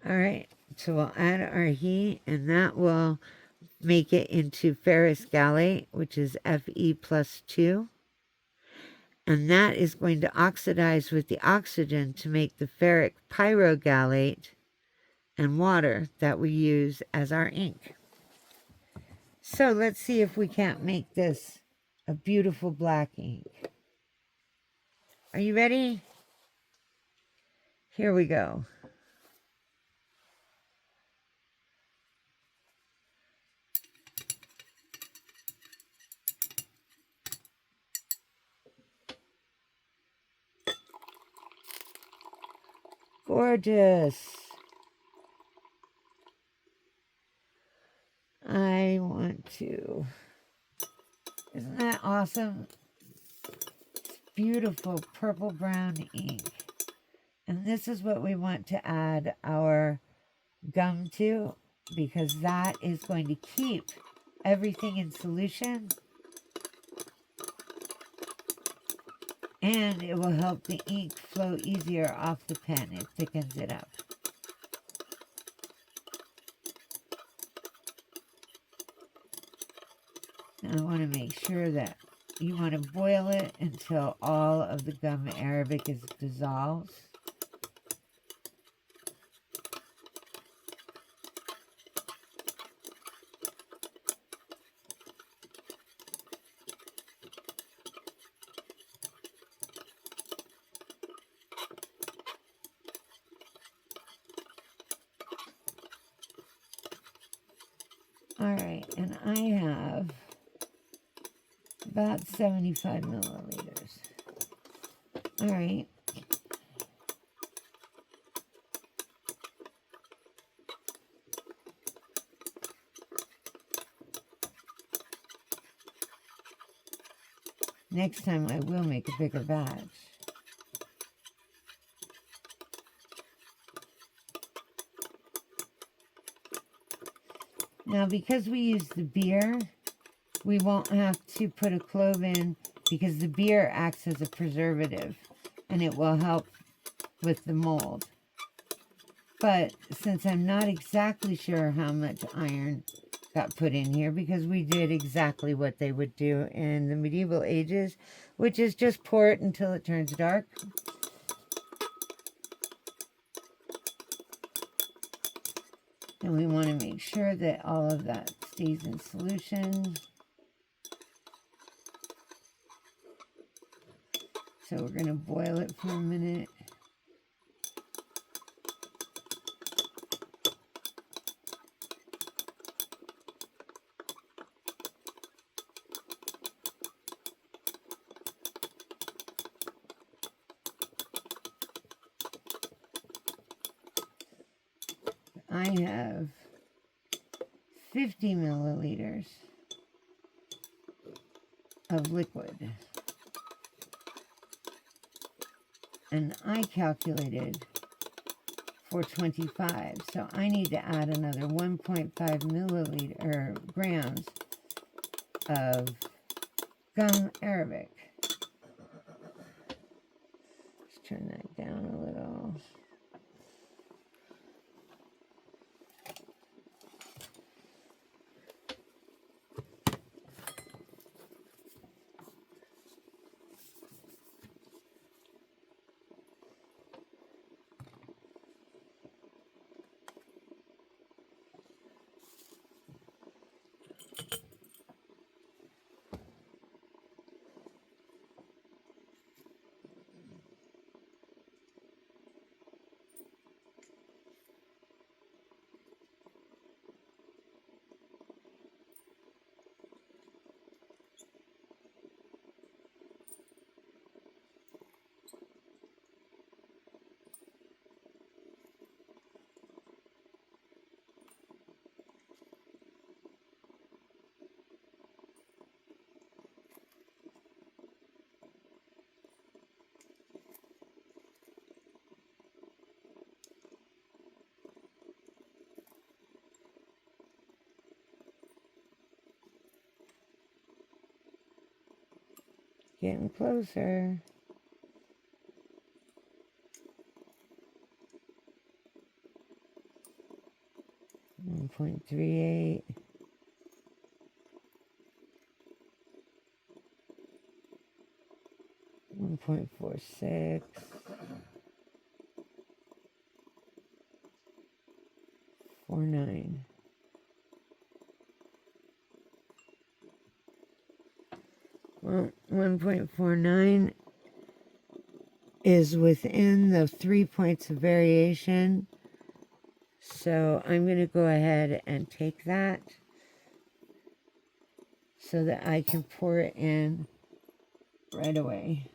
All right, so we'll add our heat, and that will make it into ferrous gallate, which is Fe+2. And that is going to oxidize with the oxygen to make the ferric pyrogallate and water that we use as our ink. So let's see if we can't make this a beautiful black ink. Are you ready? Here we go. Gorgeous. I want to. Isn't that awesome? It's beautiful purple brown ink. And this is what we want to add our gum to, because that is going to keep everything in solution, and it will help the ink flow easier off the pen. It thickens it up. And I want to make sure that you want to boil it until all of the gum arabic is dissolved. All right, and I have about 75 milliliters. All right. Next time I will make a bigger batch. Now, because we use the beer, we won't have to put a clove in, because the beer acts as a preservative and it will help with the mold. But since I'm not exactly sure how much iron got put in here, because we did exactly what they would do in the medieval ages, which is just pour it until it turns dark. And we want to make sure that all of that stays in solution. So we're going to boil it for a minute. I have 50 milliliters of liquid. And I calculated for 25, so I need to add another 1.5 milliliter grams of gum arabic. Let's turn that down a little. Getting closer. 1.38. 1.46. 49. Well, 1.49 is within the 3 points of variation. So I'm going to go ahead and take that so that I can pour it in right away.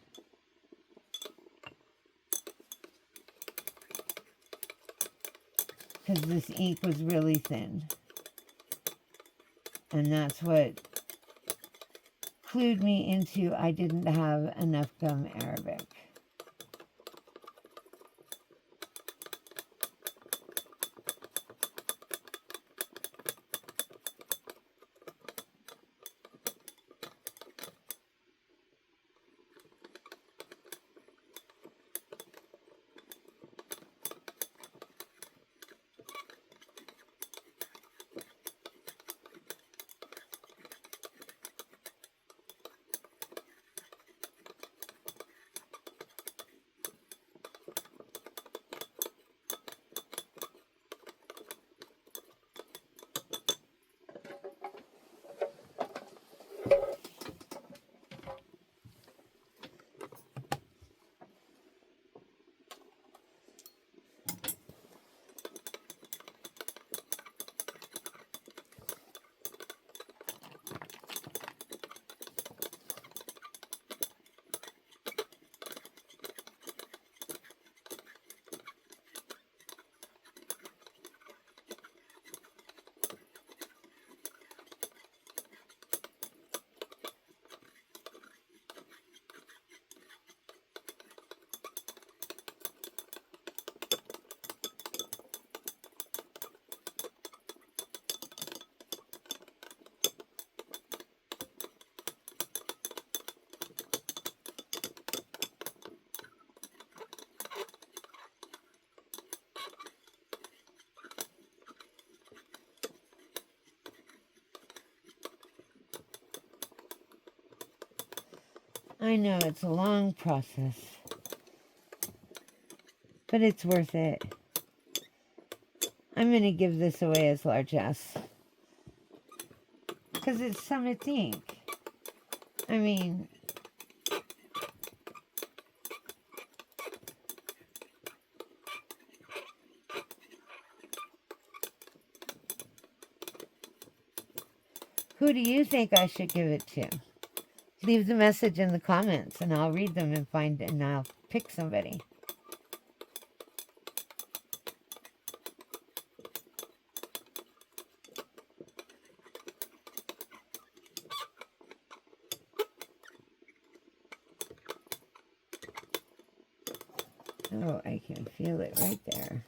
Because this ink was really thin. And that's what clued me into I didn't have enough gum arabic. I know it's a long process, but it's worth it. I'm going to give this away as largesse because it's Summit ink. I mean, who do you think I should give it to? Leave the message in the comments and I'll read them and I'll pick somebody. Oh, I can feel it right there.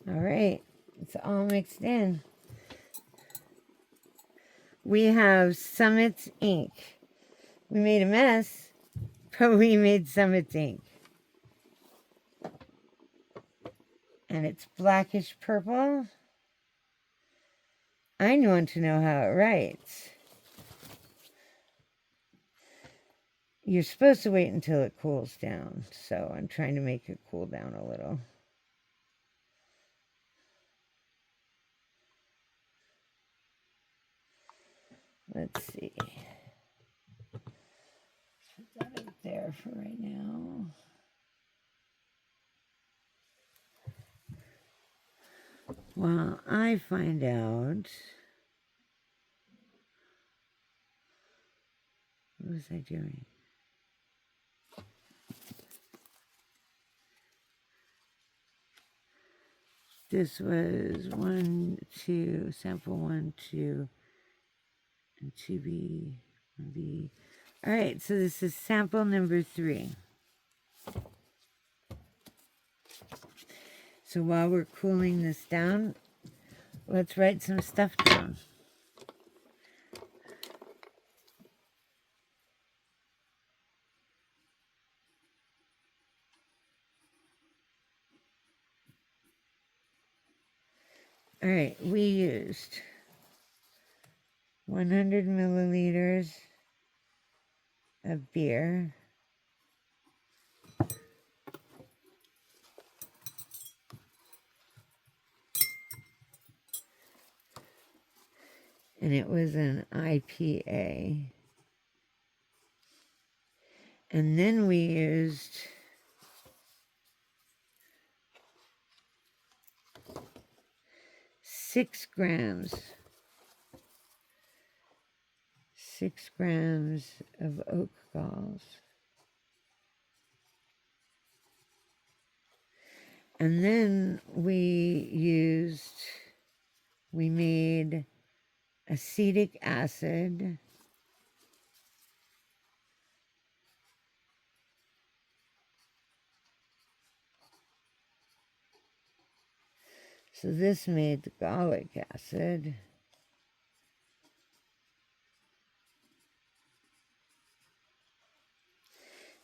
All right, it's all mixed in. We have Summit ink. We made a mess, but we made Summit ink. And it's blackish purple. I want to know how it writes. you're supposed to wait until it cools down, so I'm trying to make it cool down a little. Let's see. Put that up there for right now. While I find out, what was I doing? This was 1, 2, sample 1, 2, and 2B, 1B. All right, so this is sample number 3. So while we're cooling this down, let's write some stuff down. All right, we used 100 milliliters of beer, and it was an IPA. And then we used 6 grams. 6 grams of oak galls. And then we made acetic acid. So this made the gallic acid.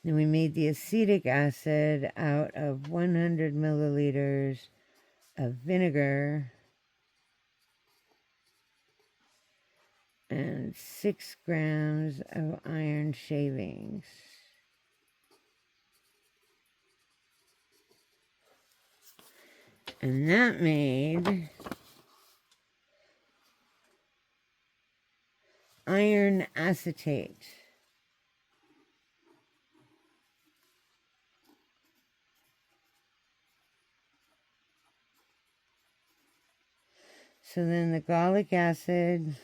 Then we made the acetic acid out of 100 milliliters of vinegar and 6 grams of iron shavings. And that made iron acetate. So then the gallic acid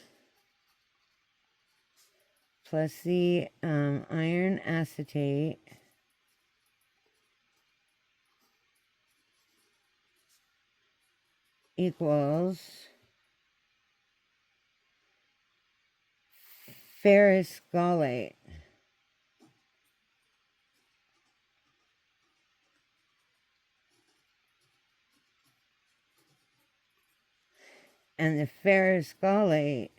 plus the iron acetate equals ferrous gallate. And the ferrous gallate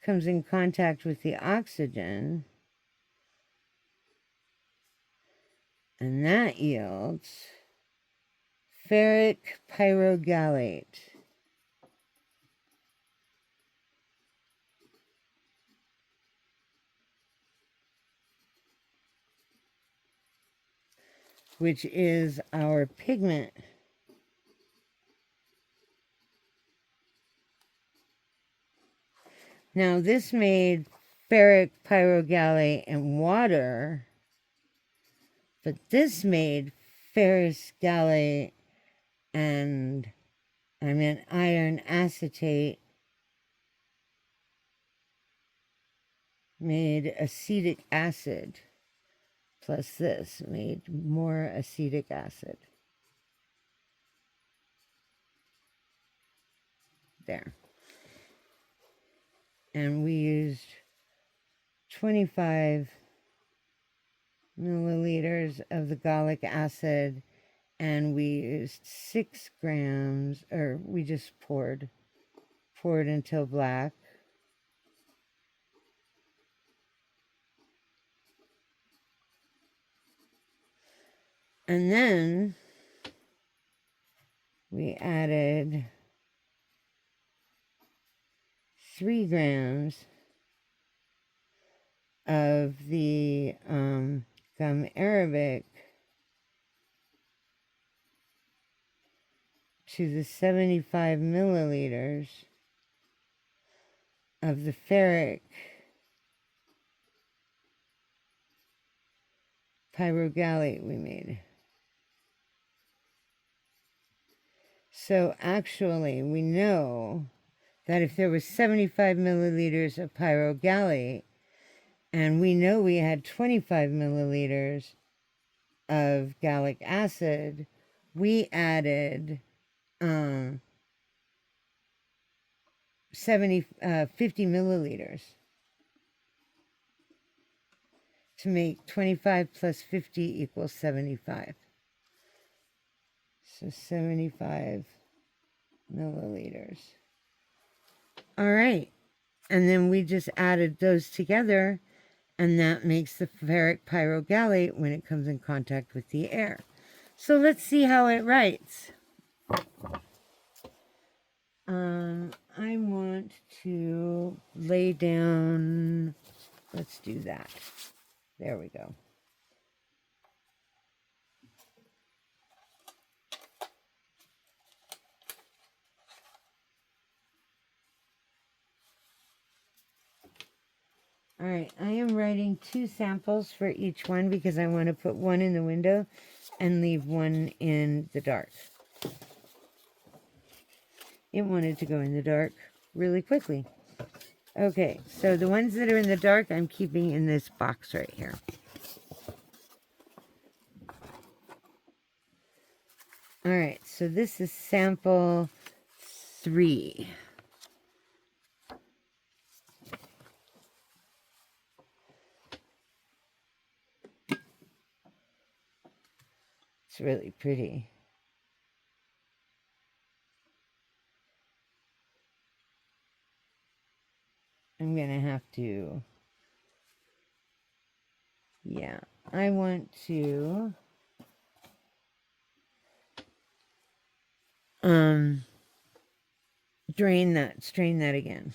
comes in contact with the oxygen, and that yields ferric pyrogallate. Which is our pigment. Now this made ferric pyrogallate and water, but this made ferrous gallate and, iron acetate, made acetic acid, plus this made more acetic acid. There. And we used 25 milliliters of the gallic acid, and we used 6 grams, or we just poured until black. And then we added 3 grams of the gum arabic to the 75 milliliters of the ferric pyrogallate we made. So actually, we know that if there was 75 milliliters of pyrogallate, and we know we had 25 milliliters of gallic acid, we added 50 milliliters to make 25 plus 50 equals 75. So 75 milliliters. All right. And then we just added those together, and that makes the ferric pyrogallate when it comes in contact with the air. So let's see how it writes. I want to lay down, let's do that. There we go. All right, I am writing 2 samples for each one because I want to put one in the window and leave one in the dark. It wanted to go in the dark really quickly. Okay, so the ones that are in the dark, I'm keeping in this box right here. All right, so this is sample 3. It's really pretty. I'm going to have to, yeah, I want to strain that again.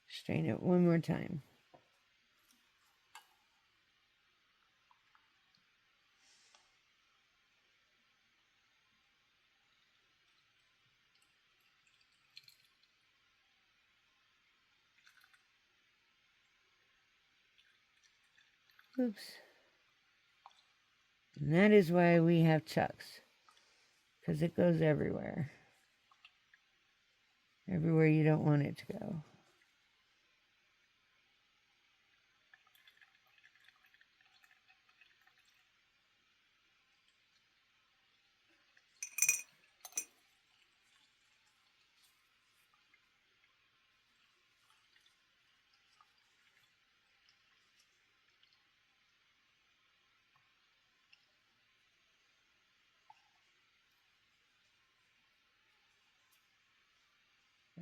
Strain it one more time. Oops. And that is why we have chucks, because it goes everywhere. Everywhere you don't want it to go.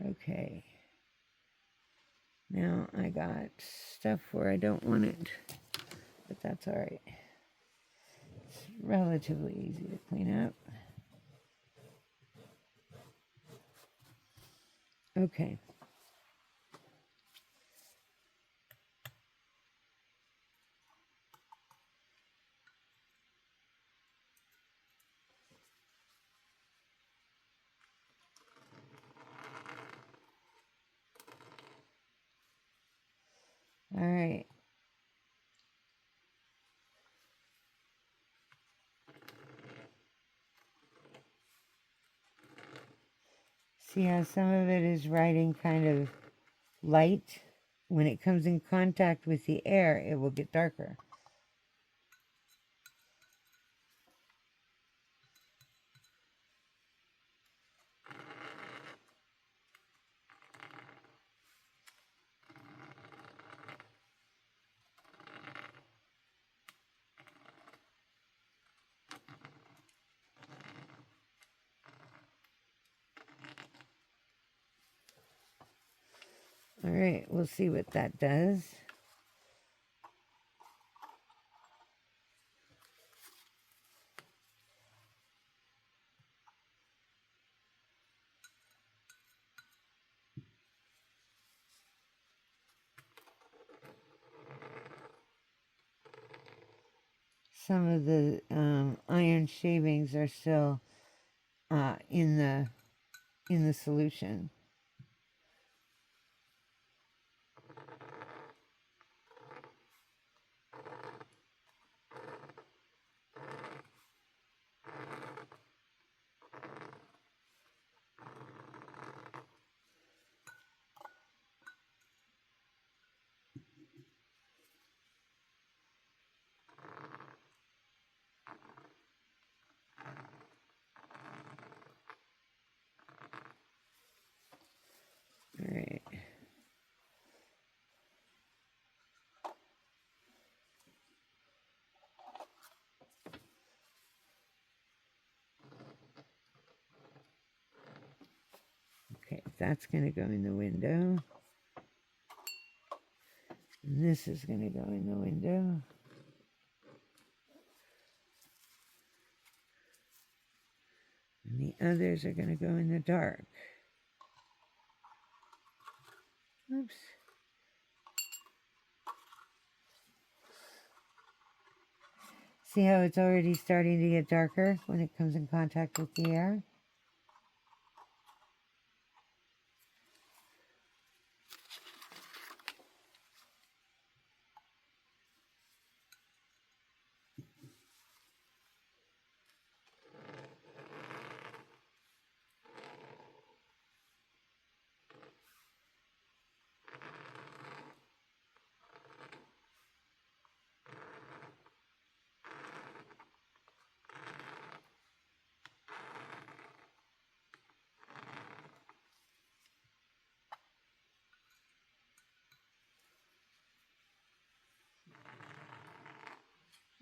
Okay. Now I got stuff where I don't want it, but that's all right. It's relatively easy to clean up. Okay. All right. See how some of it is writing kind of light? When it comes in contact with the air, it will get darker. All right, we'll see what that does. some of the iron shavings are still in the solution. All right. Okay, that's going to go in the window. And this is going to go in the window. And the others are going to go in the dark. Oops. See how it's already starting to get darker when it comes in contact with the air?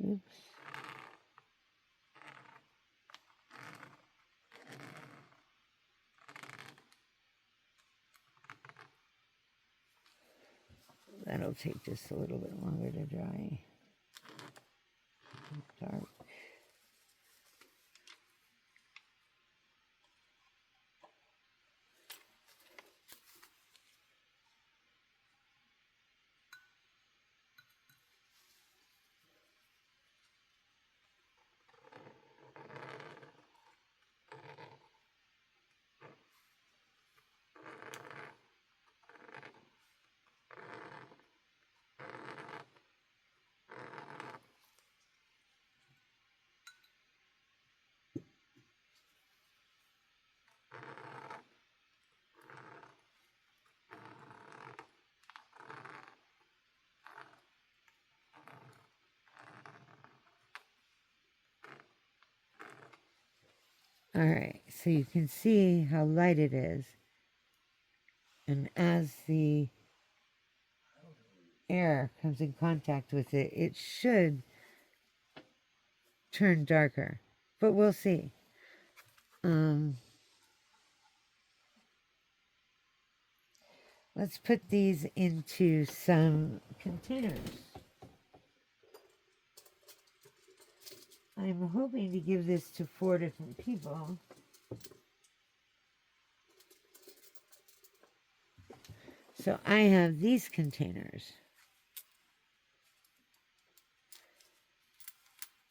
Oops. That'll take just a little bit longer to dry. Dark. All right, so you can see how light it is. And as the air comes in contact with it, it should turn darker, but we'll see. Let's put these into some containers. I'm hoping to give this to 4 different people. So I have these containers.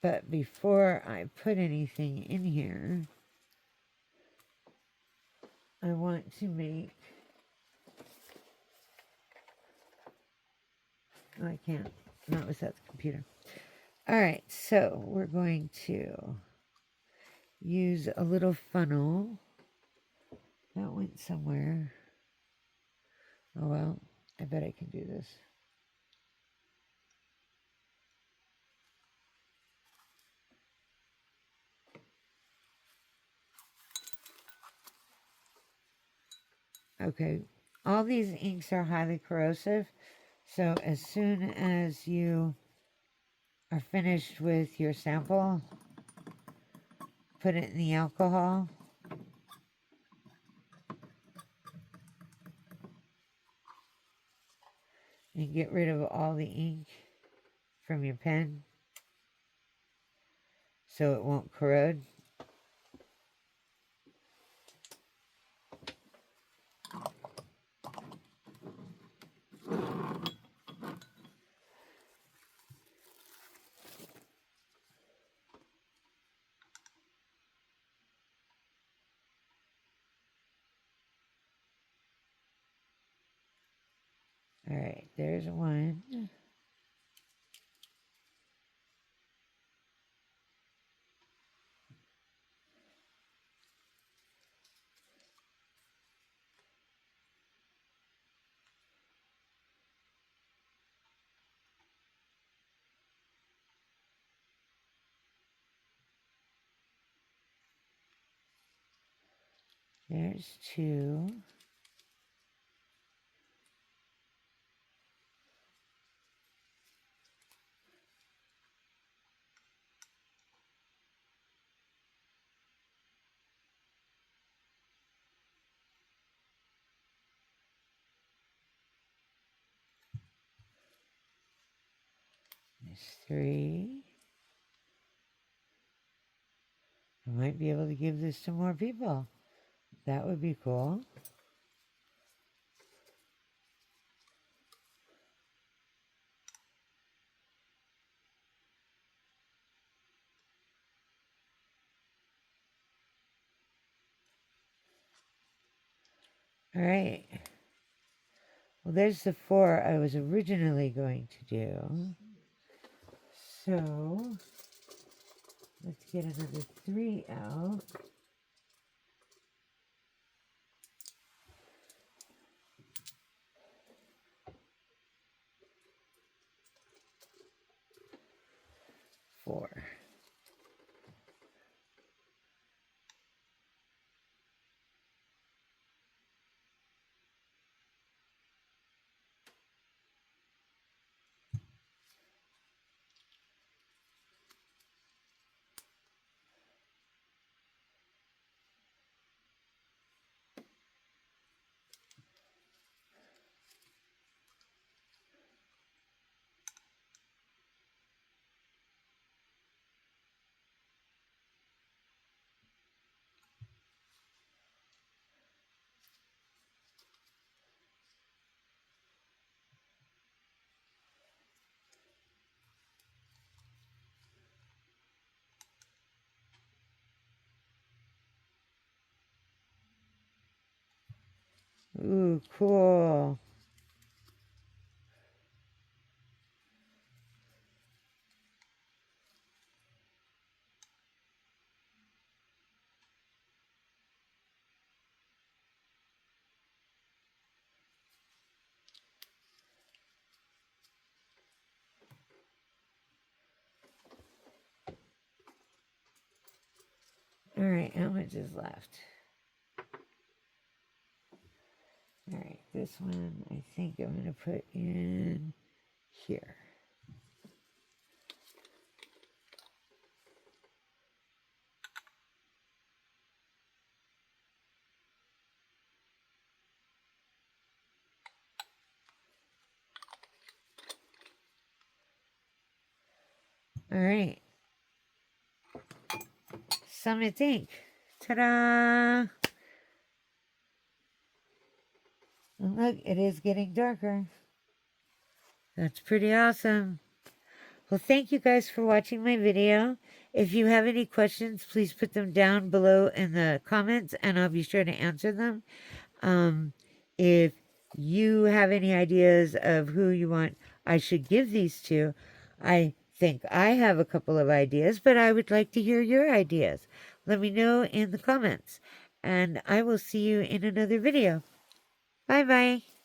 But before I put anything in here, I want to make... Oh, I can't. Not without the computer. All right, so we're going to use a little funnel. That went somewhere. Oh, well, I bet I can do this. Okay, all these inks are highly corrosive, so as soon as you are finished with your sample, put it in the alcohol. And get rid of all the ink from your pen so it won't corrode. right, there's one. There's two. There's three. I might be able to give this to more people. That would be cool. All right. Well, there's the 4 I was originally going to do. So, let's get another 3 out. Four. Ooh, cool. All right, how much is left? All right, this one I think I'm going to put in here. All right. Summit ink. Ta-da! And look, it is getting darker. That's pretty awesome. Well, thank you guys for watching my video. If you have any questions, please put them down below in the comments and I'll be sure to answer them. If you have any ideas of who you want I should give these to, I think I have a couple of ideas, but I would like to hear your ideas. Let me know in the comments, and I will see you in another video. Bye-bye.